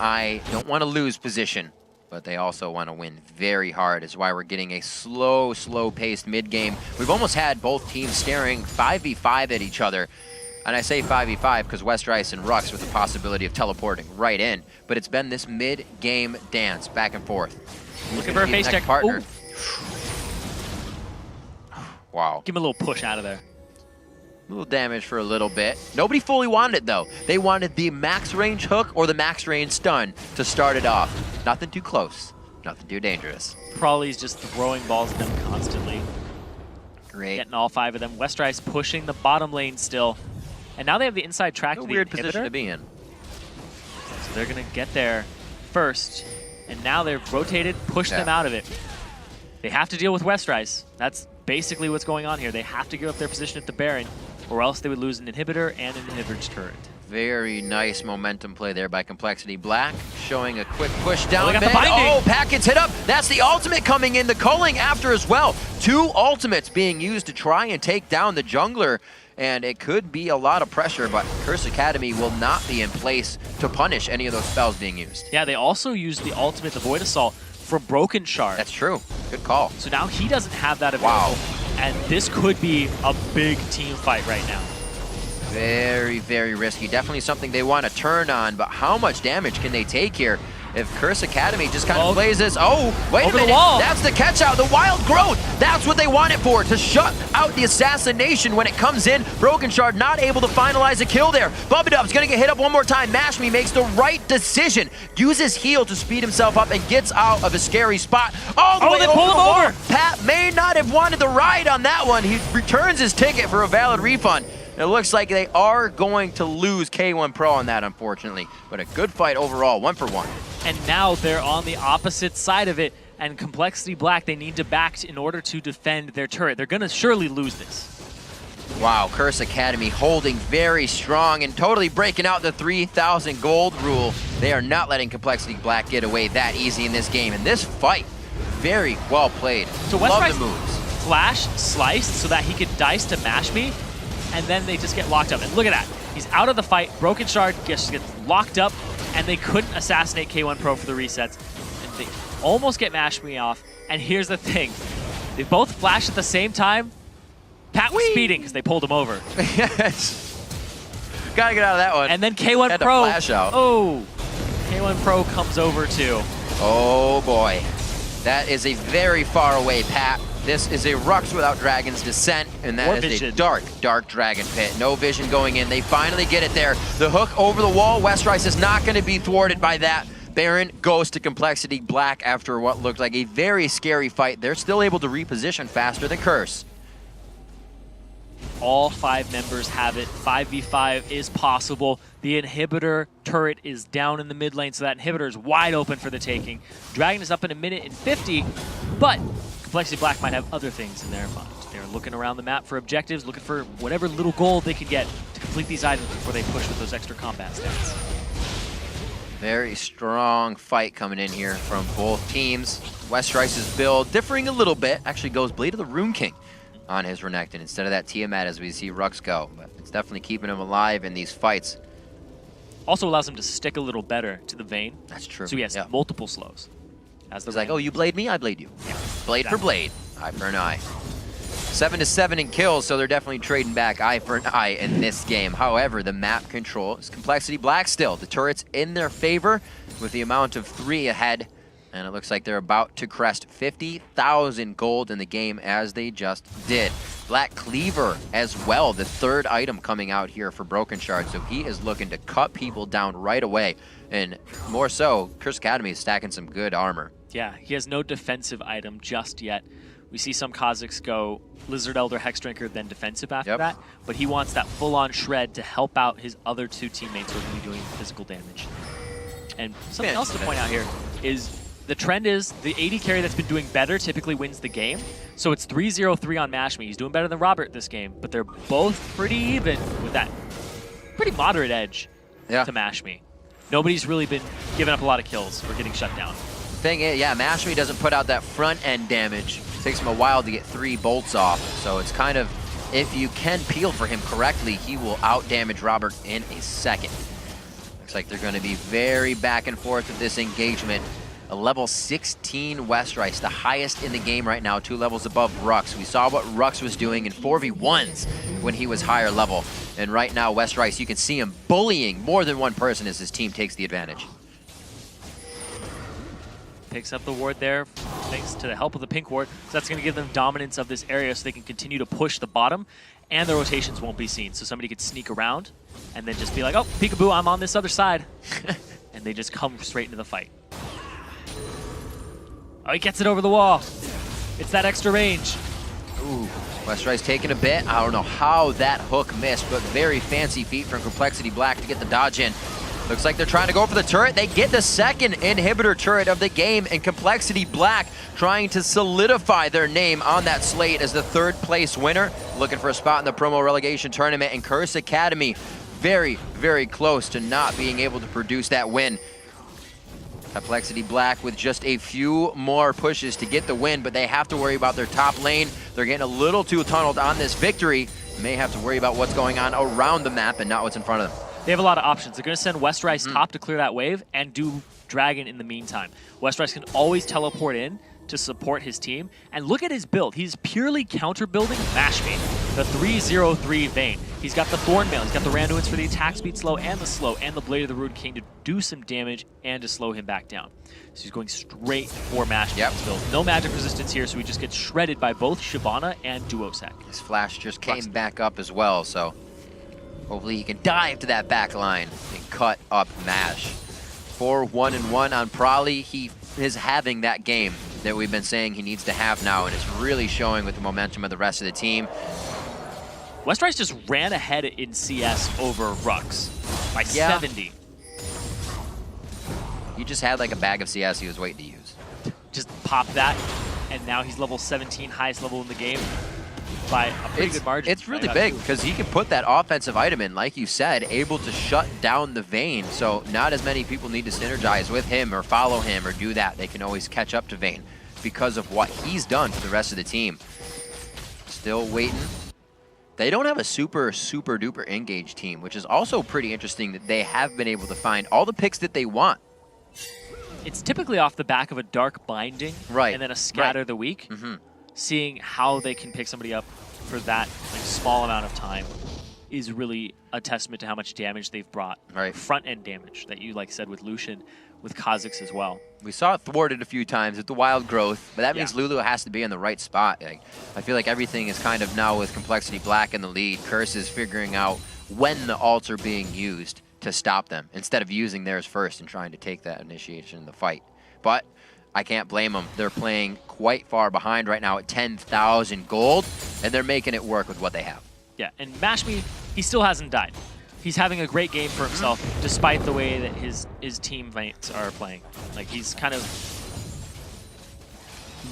don't want to lose position, but they also want to win very hard, is why we're getting a slow-paced mid-game. We've almost had both teams staring 5v5 at each other And I say 5v5 because Westrice and Rux with the possibility of teleporting right in. But it's been this mid-game dance, back and forth. Looking for a face check. Partner. Wow. Give him a little push out of there. A little damage for a little bit. Nobody fully wanted it, though. They wanted the max range hook or the max range stun to start it off. Nothing too close. Nothing too dangerous. Probably's just throwing balls at them constantly. Great. Getting all 5 of them. Westrice pushing the bottom lane still. And now they have the inside track to the weird inhibitor. Position to be in. So they're going to get there first. And now they've rotated, pushed them out of it. They have to deal with Westrice. That's basically what's going on here. They have to give up their position at the Baron, or else they would lose an inhibitor and an inhibitor's turret. Very nice momentum play there by compLexity.Black, showing a quick push down they got mid. the binding. Oh, Pat gets hit up. That's the ultimate coming in. The culling after as well. 2 ultimates being used to try and take down the jungler. And it could be a lot of pressure, but Curse Academy will not be in place to punish any of those spells being used. Yeah, they also used the ultimate, the Void Assault, from Broken Shard. That's true. Good call. So now he doesn't have that available. Wow. And this could be a big team fight right now. Very, very risky. Definitely something they want to turn on, but how much damage can they take here? If Curse Academy just kind of plays this, oh, wait a minute, the wall. That's the catch out, the wild growth. That's what they want it for, to shut out the assassination when it comes in. Broken Shard not able to finalize a kill there. Bubbadub's gonna get hit up one more time. Mashme makes the right decision, uses heal to speed himself up and gets out of a scary spot. All the way they over pull the him wall. over. Pat may not have wanted the ride on that one. He returns his ticket for a valid refund. It looks like they are going to lose K1 Pro on that, unfortunately. But a good fight overall, 1 for 1. And now they're on the opposite side of it, and compLexity.Black, they need to back in order to defend their turret. They're going to surely lose this. Wow, Curse Academy holding very strong and totally breaking out the 3,000 gold rule. They are not letting compLexity.Black get away that easy in this game. And this fight, very well played. So love Westrice the moves. Flash sliced so that he could dice to Mashme, and then they just get locked up. And look at that. He's out of the fight. Broken Shard gets locked up, and they couldn't assassinate K1 Pro for the resets. And they almost get Mashme off. And here's the thing. They both flash at the same time. Pat was speeding because they pulled him over. Yes. Gotta get out of that one. And then K1 Had to Pro. flash out. Oh. K1 Pro comes over too. Oh boy. That is a very far away Pat. This is a Rux without Dragon's Descent, and that is a dark, dark Dragon Pit. No vision going in. They finally get it there. The hook over the wall. Westrice is not going to be thwarted by that. Baron goes to compLexity.Black after what looked like a very scary fight. They're still able to reposition faster than Curse. All 5 members have it. 5v5 is possible. The inhibitor turret is down in the mid lane, so that inhibitor is wide open for the taking. Dragon is up in 1 minute and 50, but compLexity.Black might have other things in their mind. They're looking around the map for objectives, looking for whatever little gold they can get to complete these items before they push with those extra combat stats. Very strong fight coming in here from both teams. Westrice's build differing a little bit. Actually goes Blade of the Rune King on his Renekton instead of that Tiamat as we see Rux go. But it's definitely keeping him alive in these fights. Also allows him to stick a little better to the Vayne. That's true. So he has multiple slows. As the It's like, oh, you blade me, I blade you. Yeah. Blade for blade, eye for an eye. 7-7 in kills, so they're definitely trading back eye for an eye in this game. However, the map control is compLexity.Black still. The turret's in their favor with the amount of 3 ahead. And it looks like they're about to crest 50,000 gold in the game as they just did. Black Cleaver as well, the 3rd item coming out here for Broken Shard. So he is looking to cut people down right away. And more so, Curse Academy is stacking some good armor. Yeah, he has no defensive item just yet. We see some Kazakhs go Lizard Elder, Hexdrinker, then defensive after that. But he wants that full-on shred to help out his other 2 teammates who are going to be doing physical damage. And something else to point out here is the trend is the AD carry that's been doing better typically wins the game. So it's 3-0-3 on Mashme. He's doing better than Robert this game, but they're both pretty even with that pretty moderate edge to Mashme. Nobody's really been giving up a lot of kills or getting shut down. Thing is, yeah, Mashme doesn't put out that front end damage. It takes him a while to get 3 bolts off. So it's kind of, if you can peel for him correctly, he will out damage Robert in a second. Looks like they're going to be very back and forth with this engagement. A level 16 West Rice, the highest in the game right now, 2 levels above Rux. We saw what Rux was doing in 4v1s when he was higher level. And right now, West Rice, you can see him bullying more than one person as his team takes the advantage. Picks up the ward there thanks to the help of the pink ward. So that's going to give them dominance of this area so they can continue to push the bottom and the rotations won't be seen. So somebody could sneak around and then just be like, oh, peekaboo, I'm on this other side. And they just come straight into the fight. Oh, he gets it over the wall. It's that extra range. Ooh, West Rice taking a bit. I don't know how that hook missed, but very fancy feat from compLexity.Black to get the dodge in. Looks like they're trying to go for the turret. They get the second inhibitor turret of the game, and compLexity.Black trying to solidify their name on that slate as the 3rd place winner. Looking for a spot in the promo relegation tournament, and Curse Academy very, very close to not being able to produce that win. compLexity.Black with just a few more pushes to get the win, but they have to worry about their top lane. They're getting a little too tunneled on this victory. May have to worry about what's going on around the map and not what's in front of them. They have a lot of options. They're going to send West Rice top to clear that wave and do Dragon in the meantime. West Rice can always teleport in to support his team. And look at his build. He's purely counter-building Mashme, the 3-0-3 Vayne. He's got the Thornmail, he's got the Randuin's for the attack speed slow, and the Blade of the Rude King to do some damage and to slow him back down. So he's going straight for Mashme. Yep. Build. No magic resistance here, so he just gets shredded by both Shyvana and Duosec. His flash just came back up as well, so hopefully he can dive to that back line and cut up Mash. 4-1-1 on Prolly. He is having that game that we've been saying he needs to have now, and it's really showing with the momentum of the rest of the team. West Rice just ran ahead in CS over Rux by 70. He just had like a bag of CS he was waiting to use. Just pop that, and now he's level 17, highest level in the game by a pretty good margin. It's really big because he can put that offensive item in, like you said, able to shut down the Vayne. So not as many people need to synergize with him or follow him or do that. They can always catch up to Vayne because of what he's done for the rest of the team. Still waiting. They don't have a super duper engaged team, which is also pretty interesting that they have been able to find all the picks that they want. It's typically off the back of a dark binding, right, and then a scatter the weak. Seeing how they can pick somebody up for that small amount of time is really a testament to how much damage they've brought. Right. Front-end damage that you said with Lucian, with Kha'Zix as well. We saw it thwarted a few times with the wild growth, but that means Lulu has to be in the right spot. I feel like everything is kind of now with compLexity.Black in the lead. Curse is figuring out when the ults are being used to stop them instead of using theirs first and trying to take that initiation in the fight. But I can't blame them. They're playing quite far behind right now at 10,000 gold, and they're making it work with what they have. Yeah, and Mashme, he still hasn't died. He's having a great game for himself, despite the way that his teammates are playing. He's kind of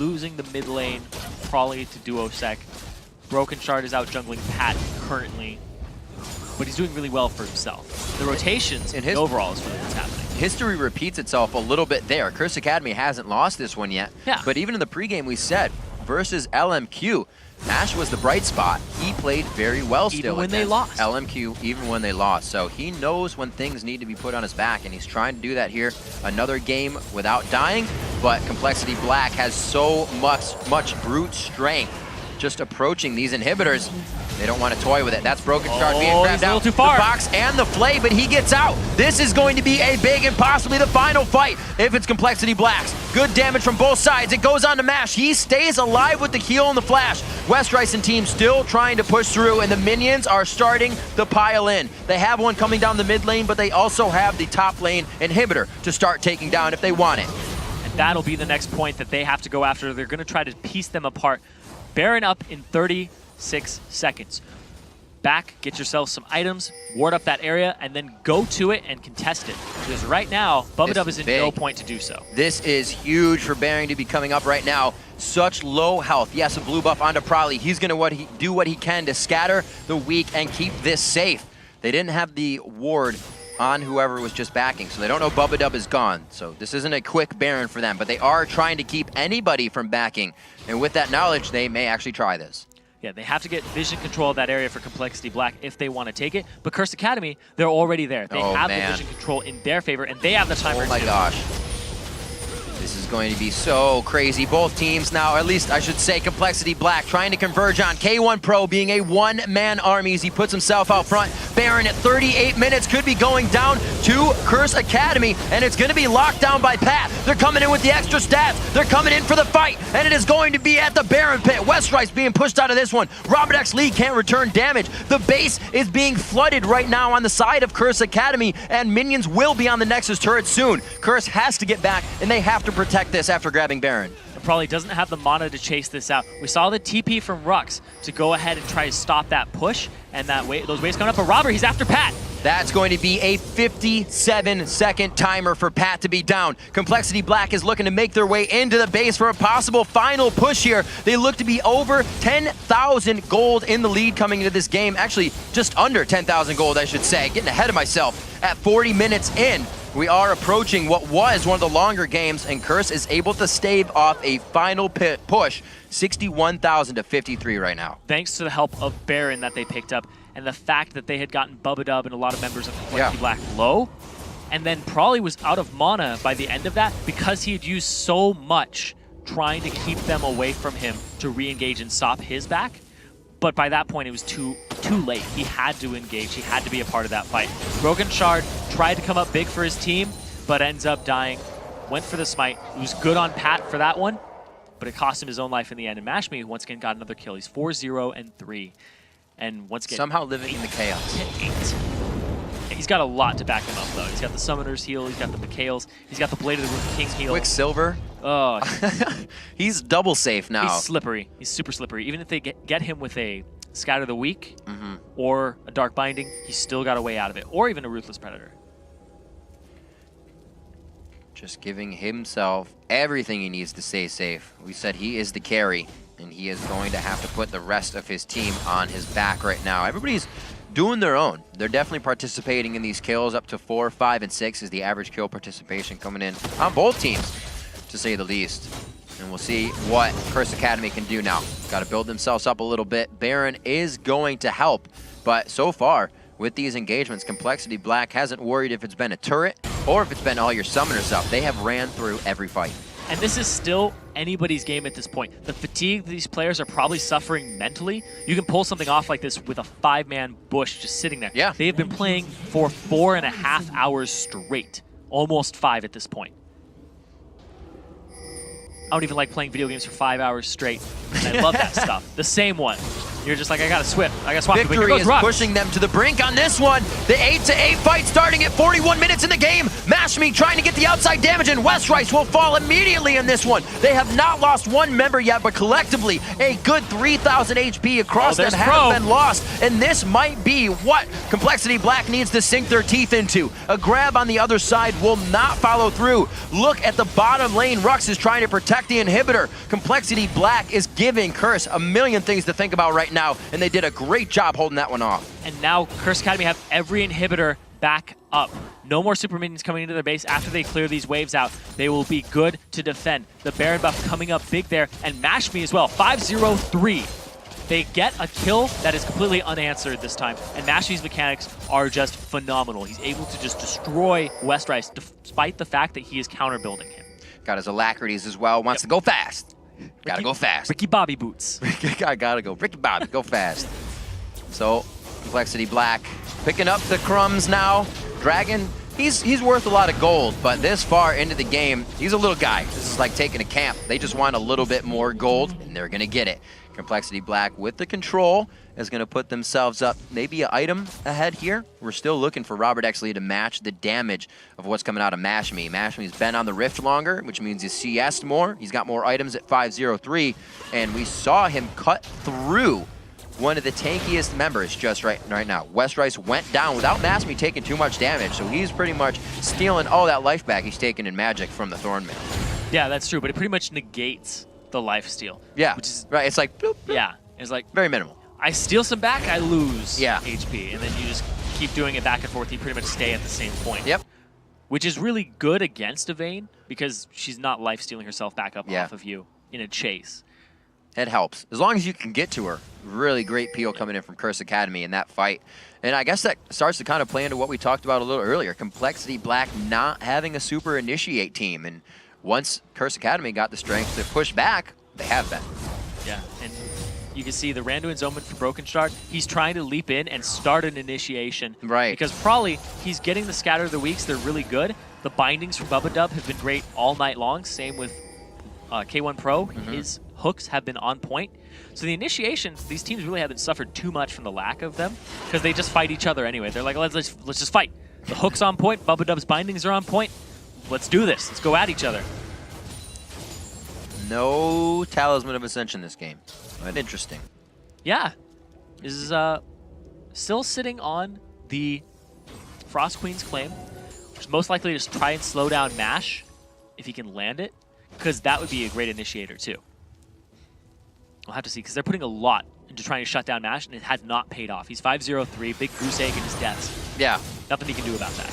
losing the mid lane, probably to Duosec. Broken Shard is out jungling Pat currently, but he's doing really well for himself. The rotations and overall is really what's happening. History repeats itself a little bit there. Curse Academy hasn't lost this one yet, but even in the pregame we said, versus LMQ, Mash was the bright spot. He played very well still. Even when they lost. LMQ, even when they lost. So he knows when things need to be put on his back, and he's trying to do that here. Another game without dying, but compLexity.Black has so much brute strength just approaching these inhibitors. They don't want to toy with it. That's Broken Shard being grabbed out. Too far. The box and the flay, but he gets out. This is going to be a big and possibly the final fight if it's compLexity.Black's. Good damage from both sides. It goes on to Mash. He stays alive with the heal and the flash. West Rice and team still trying to push through, and the minions are starting to pile in. They have one coming down the mid lane, but they also have the top lane inhibitor to start taking down if they want it. And that'll be the next point that they have to go after. They're going to try to piece them apart. Baron up in 36 seconds. Back, get yourself some items, ward up that area, and then go to it and contest it. Because right now, Bubba is in no point to do so. This is huge for Baron to be coming up right now. Such low health. Yes, a blue buff onto Prolly. He's going to do what he can to scatter the weak and keep this safe. They didn't have the ward on whoever was just backing, so they don't know Bubba is gone. So this isn't a quick Baron for them, but they are trying to keep anybody from backing. And with that knowledge, they may actually try this. Yeah, they have to get vision control of that area for compLexity.Black if they want to take it. But Curse Academy, they're already there. They have the vision control in their favor, and they have the timer. Oh my gosh. This is going to be so crazy. Both teams now, or at least I should say compLexity.Black, trying to converge on K1 Pro being a one-man army as he puts himself out front. Baron at 38 minutes could be going down to Curse Academy, and it's going to be locked down by Pat. They're coming in with the extra stats. They're coming in for the fight, and it is going to be at the Baron pit. Westrice being pushed out of this one. Robert X Lee can't return damage. The base is being flooded right now on the side of Curse Academy, and minions will be on the Nexus turret soon. Curse has to get back, and they have to protect this after grabbing Baron. It probably doesn't have the mana to chase this out. We saw the TP from Rux to go ahead and try to stop that push, and those waves coming up. But Robert, he's after Pat. That's going to be a 57-second timer for Pat to be down. compLexity.Black is looking to make their way into the base for a possible final push here. They look to be over 10,000 gold in the lead coming into this game. Actually, just under 10,000 gold, I should say. Getting ahead of myself at 40 minutes in. We are approaching what was one of the longer games, and Curse is able to stave off a final push, 61,000 to 53 right now. Thanks to the help of Baron that they picked up, and the fact that they had gotten Bubba Dub and a lot of members of compLexity.Black low, and then probably was out of mana by the end of that because he had used so much trying to keep them away from him to re-engage and stop his back. But by that point, it was too late. He had to engage. He had to be a part of that fight. Broken Shard tried to come up big for his team, but ends up dying. Went for the smite. It was good on Pat for that one, but it cost him his own life in the end. And Mashme, once again, got another kill. He's 4-0-3. And once again, somehow living in the chaos. 8. He's got a lot to back him up, though. He's got the Summoner's heal. He's got the Mikhail's. He's got the Blade of the Rune King heal. Quicksilver. Oh, he's double safe now. He's slippery. He's super slippery. Even if they get him with a Scatter the Weak or a Dark Binding, he's still got a way out of it. Or even a Ruthless Predator. Just giving himself everything he needs to stay safe. We said he is the carry, and he is going to have to put the rest of his team on his back right now. Everybody's doing their own. They're definitely participating in these kills. Up to 4, 5, and 6 is the average kill participation coming in on both teams, to say the least. And we'll see what Curse Academy can do now. Got to build themselves up a little bit. Baron is going to help, but so far, with these engagements, compLexity.Black hasn't worried if it's been a turret or if it's been all your summoners up. They have ran through every fight. And this is still anybody's game at this point. The fatigue these players are probably suffering mentally. You can pull something off like this with a 5-man bush just sitting there. Yeah. They've been playing for 4.5 hours straight. Almost 5 at this point. I don't even like playing video games for 5 hours straight. And I love that stuff. The same one. You're just like, I gotta swap. Victory is pushing them to the brink on this one. The 8-8 fight starting at 41 minutes in the game. Mashme trying to get the outside damage, and Westrice will fall immediately in this one. They have not lost one member yet, but collectively, a good 3,000 HP across them have been lost. And this might be what compLexity.Black needs to sink their teeth into. A grab on the other side will not follow through. Look at the bottom lane. Rux is trying to protect the inhibitor. compLexity.Black is giving Curse a million things to think about right now, and they did a great job holding that one off. And now Curse Academy have every inhibitor back up. No more super minions coming into their base. After they clear these waves out, they will be good to defend. The Baron buff coming up big there, and Mashme as well, 5-0-3. They get a kill that is completely unanswered this time, and Mashme's mechanics are just phenomenal. He's able to just destroy Westrice despite the fact that he is counter-building him. Got his alacrities as well, wants to go fast. Gotta go fast. Ricky Bobby boots. I gotta go. Ricky Bobby, go fast. So, compLexity.Black picking up the crumbs now. Dragon, he's worth a lot of gold, but this far into the game, he's a little guy. This is like taking a camp. They just want a little bit more gold, and they're gonna get it. compLexity.Black with the control is gonna put themselves up maybe an item ahead here. We're still looking for Robert X Lee to match the damage of what's coming out of Mashme. Mashme's been on the Rift longer, which means he's CS'd more. He's got more items at 5-0-3, and we saw him cut through one of the tankiest members just right now. Westrice went down without Mashme taking too much damage, so he's pretty much stealing all that life back he's taken in Magic from the Thornmail. Yeah, that's true, but it pretty much negates the lifesteal. Yeah, which is, right. It's like, bloop, bloop. Yeah, it's like very minimal. I steal some back, I lose Yeah. HP, and then you just keep doing it back and forth. You pretty much stay at the same point. Yep. Which is really good against a Vayne because she's not lifestealing herself back up off of you in a chase. It helps. As long as you can get to her. Really great peel coming in from Curse Academy in that fight. And I guess that starts to kind of play into what we talked about a little earlier. compLexity.Black not having a super initiate team. And once Curse Academy got the strength to push back, they have been. Yeah, and you can see the Randuin's Omen for Broken Shard. He's trying to leap in and start an initiation. Right. Because probably he's getting the Scatter of the Weeks. They're really good. The bindings from Bubba Dub have been great all night long. Same with K1 Pro. His hooks have been on point. So the initiations, these teams really haven't suffered too much from the lack of them because they just fight each other anyway. They're like, let's just fight. The hook's on point. Bubba Dub's bindings are on point. Let's do this. Let's go at each other. No Talisman of Ascension this game. But interesting. Yeah. Is still sitting on the Frost Queen's claim, which is most likely to try and slow down Mash if he can land it, because that would be a great initiator too. We'll have to see, because they're putting a lot into trying to shut down Mash, and it has not paid off. He's 5-0-3, big goose egg in his deaths. Yeah. Nothing he can do about that.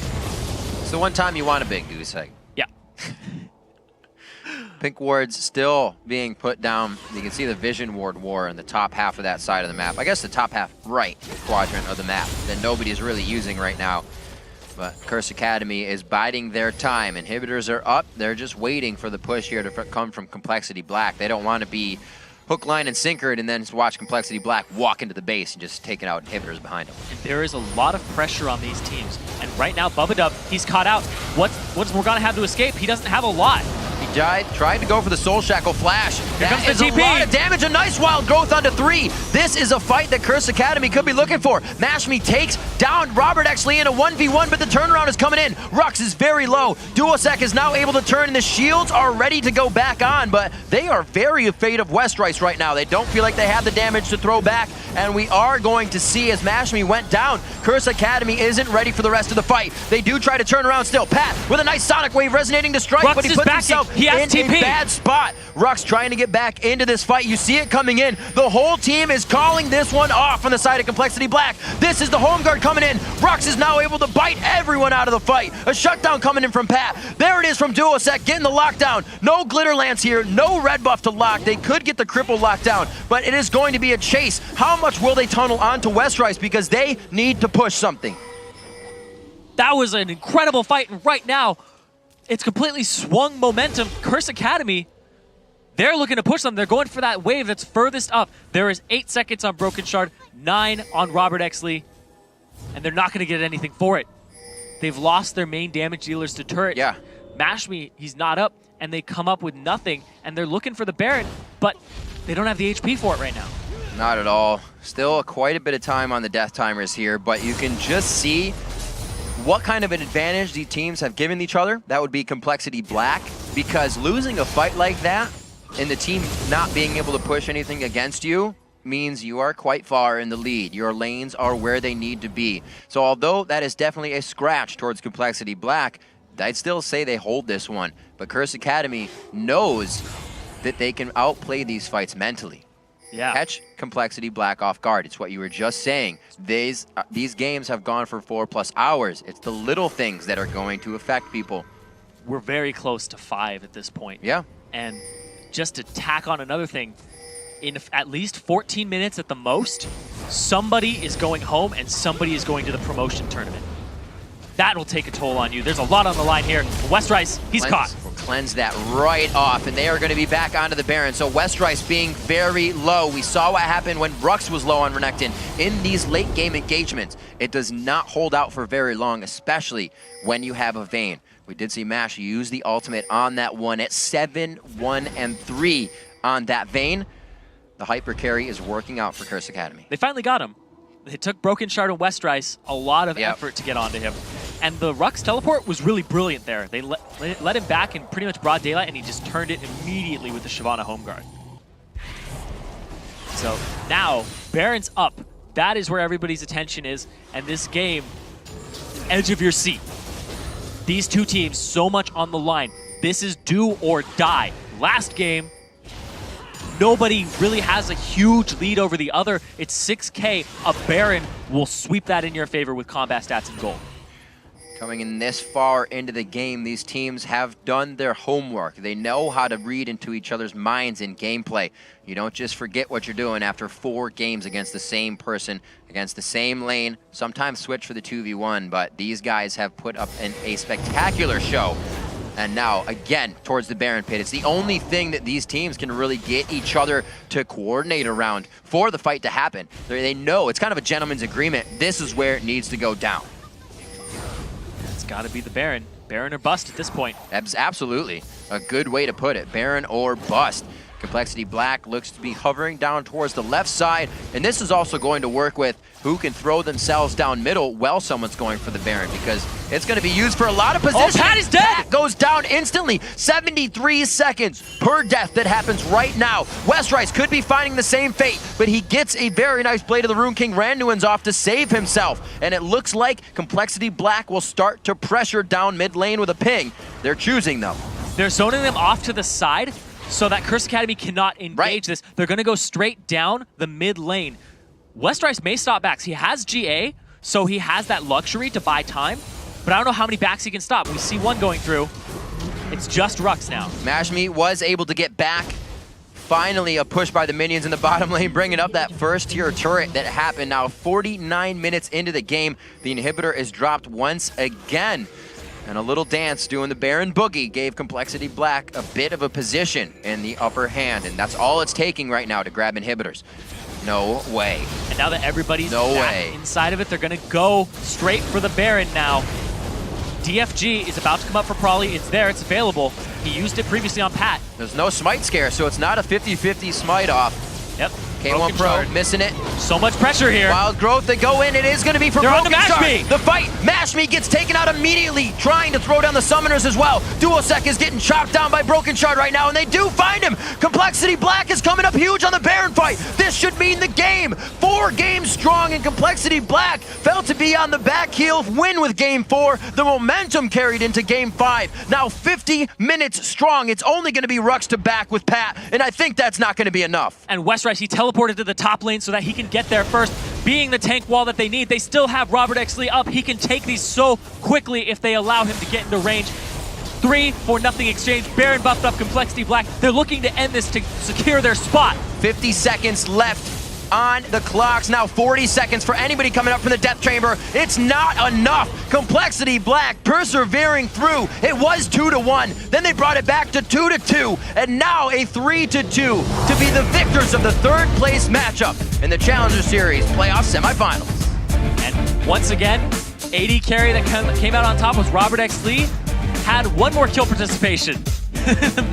So one time you want a big goose egg. Yeah. Pink wards still being put down. You can see the Vision Ward war in the top half of that side of the map. I guess the top half right quadrant of the map that nobody's really using right now. But Curse Academy is biding their time. Inhibitors are up. They're just waiting for the push here to come from compLexity.Black. They don't want to be hook, line, and sinkered and then just watch compLexity.Black walk into the base and just taking out inhibitors behind them. And there is a lot of pressure on these teams. And right now, Bubba Dub, he's caught out. What's Morgana have to escape? He doesn't have a lot. He tried to go for the Soul Shackle flash. Here That comes the is TP. a lot of damage. A nice wild growth onto 3. This is a fight that Curse Academy could be looking for. Mashme takes down Robert actually in a 1v1, but the turnaround is coming in. Rux is very low. Duosec is now able to turn, and the shields are ready to go back on, but they are very afraid of Westrice right now. They don't feel like they have the damage to throw back, and we are going to see as Mashme went down, Curse Academy isn't ready for the rest of the fight. They do try to turn around still. Pat with a nice Sonic Wave resonating to strike, Rux but he is puts backing. himself He has in TP. a bad spot. Rux trying to get back into this fight. You see it coming in. The whole team is calling this one off on the side of compLexity.Black. This is the home guard coming in. Rux is now able to bite everyone out of the fight. A shutdown coming in from Pat. There it is from Duosec getting the lockdown. No Glitter Lance here. No red buff to lock. They could get the cripple lockdown, but it is going to be a chase. How much will they tunnel onto Westrice because they need to push something? That was an incredible fight, and right now, it's completely swung momentum. Curse Academy, they're looking to push them. They're going for that wave that's furthest up. There is 8 seconds on Broken Shard, 9 on Robert Exley, and they're not going to get anything for it. They've lost their main damage dealers to turret. Yeah. Mashme, he's not up, and they come up with nothing, and they're looking for the Baron, but they don't have the HP for it right now. Not at all. Still quite a bit of time on the death timers here, but you can just see what kind of an advantage these teams have given each other. That would be compLexity.Black, because losing a fight like that and the team not being able to push anything against you means you are quite far in the lead. Your lanes are where they need to be. So although that is definitely a scratch towards compLexity.Black, I'd still say they hold this one. But Curse Academy knows that they can outplay these fights mentally. Yeah. Catch compLexity.Black off guard. It's what you were just saying. These games have gone for 4+ hours. It's the little things that are going to affect people. We're very close to 5 at this point. Yeah. And just to tack on another thing, in at least 14 minutes at the most, somebody is going home and somebody is going to the promotion tournament. That will take a toll on you. There's a lot on the line here. Westrice, he's caught. We'll cleanse that right off, and they are going to be back onto the Baron. So Westrice being very low. We saw what happened when Rux was low on Renekton. In these late game engagements, it does not hold out for very long, especially when you have a Vayne. We did see Mash use the ultimate on that one at 7, 1, and 3 on that Vayne. The hyper carry is working out for Curse Academy. They finally got him. It took Broken Shard and Westrice a lot of effort to get onto him. And the Rux teleport was really brilliant there. They let him back in pretty much broad daylight, and he just turned it immediately with the Shyvana home guard. So now, Baron's up. That is where everybody's attention is. And this game, edge of your seat. These two teams, so much on the line. This is do or die. Last game, nobody really has a huge lead over the other. It's 6K. A Baron will sweep that in your favor with combat stats and gold. Coming in this far into the game, these teams have done their homework. They know how to read into each other's minds in gameplay. You don't just forget what you're doing after 4 games against the same person, against the same lane. Sometimes switch for the 2v1, but these guys have put up a spectacular show And now, again, towards the Baron pit. It's the only thing that these teams can really get each other to coordinate around for the fight to happen. They know it's kind of a gentleman's agreement. This is where it needs to go down. It's got to be the Baron. Baron or bust at this point. Absolutely. A good way to put it. Baron or bust. compLexity.Black looks to be hovering down towards the left side, and this is also going to work with who can throw themselves down middle while someone's going for the Baron, because it's going to be used for a lot of positions. Oh, Pat is dead! Pat goes down instantly. 73 seconds per death that happens right now. Westrice could be finding the same fate, but he gets a very nice Blade of the Rune King Randuin's off to save himself, and it looks like compLexity.Black will start to pressure down mid lane with a ping. They're choosing them. They're zoning them off to the side so that Curse Academy cannot engage this. They're going to go straight down the mid lane. Westrice may stop backs. He has GA, so he has that luxury to buy time, but I don't know how many backs he can stop. We see one going through. It's just Rux now. Mashmi was able to get back. Finally, a push by the minions in the bottom lane, bringing up that first tier turret that happened. Now, 49 minutes into the game, the inhibitor is dropped once again. And a little dance doing the Baron Boogie gave compLexity.Black a bit of a position in the upper hand, and that's all it's taking right now to grab inhibitors. No way. And now that everybody's back inside of it, they're going to go straight for the Baron now. DFG is about to come up for Prawley. It's there. It's available. He used it previously on Pat. There's no smite scare, so it's not a 50-50 smite off. Yep. K1 Pro missing it. So much pressure here. Wild Growth, they go in. It is going to be for Broken Shard. The fight. Mashmi gets taken out immediately, trying to throw down the summoners as well. Duosec is getting chopped down by Broken Shard right now, and they do find him. compLexity.Black is coming up huge on the Baron fight. This should mean the game. 4 games strong, and compLexity.Black felt to be on the back heel, win with game 4. The momentum carried into game 5. Now 50 minutes strong. It's only going to be Rux to back with Pat, and I think that's not going to be enough. And Westrice, he teleported to the top lane so that he can get there first, being the tank wall that they need. They still have Robert Exley up. He can take these so quickly if they allow him to get into range. 3-for-0 exchange. Baron buffed up compLexity.Black. They're looking to end this to secure their spot. 50 seconds left on the clocks. Now 40 seconds for anybody coming up from the death chamber. It's not enough. compLexity.Black persevering through. It was 2-1. Then they brought it back to 2-2. And now a 3-2 to be the victors of the 3rd place matchup in the Challenger Series playoff semifinals. And once again, AD carry that came out on top was Robert X. Lee. Had one more kill participation than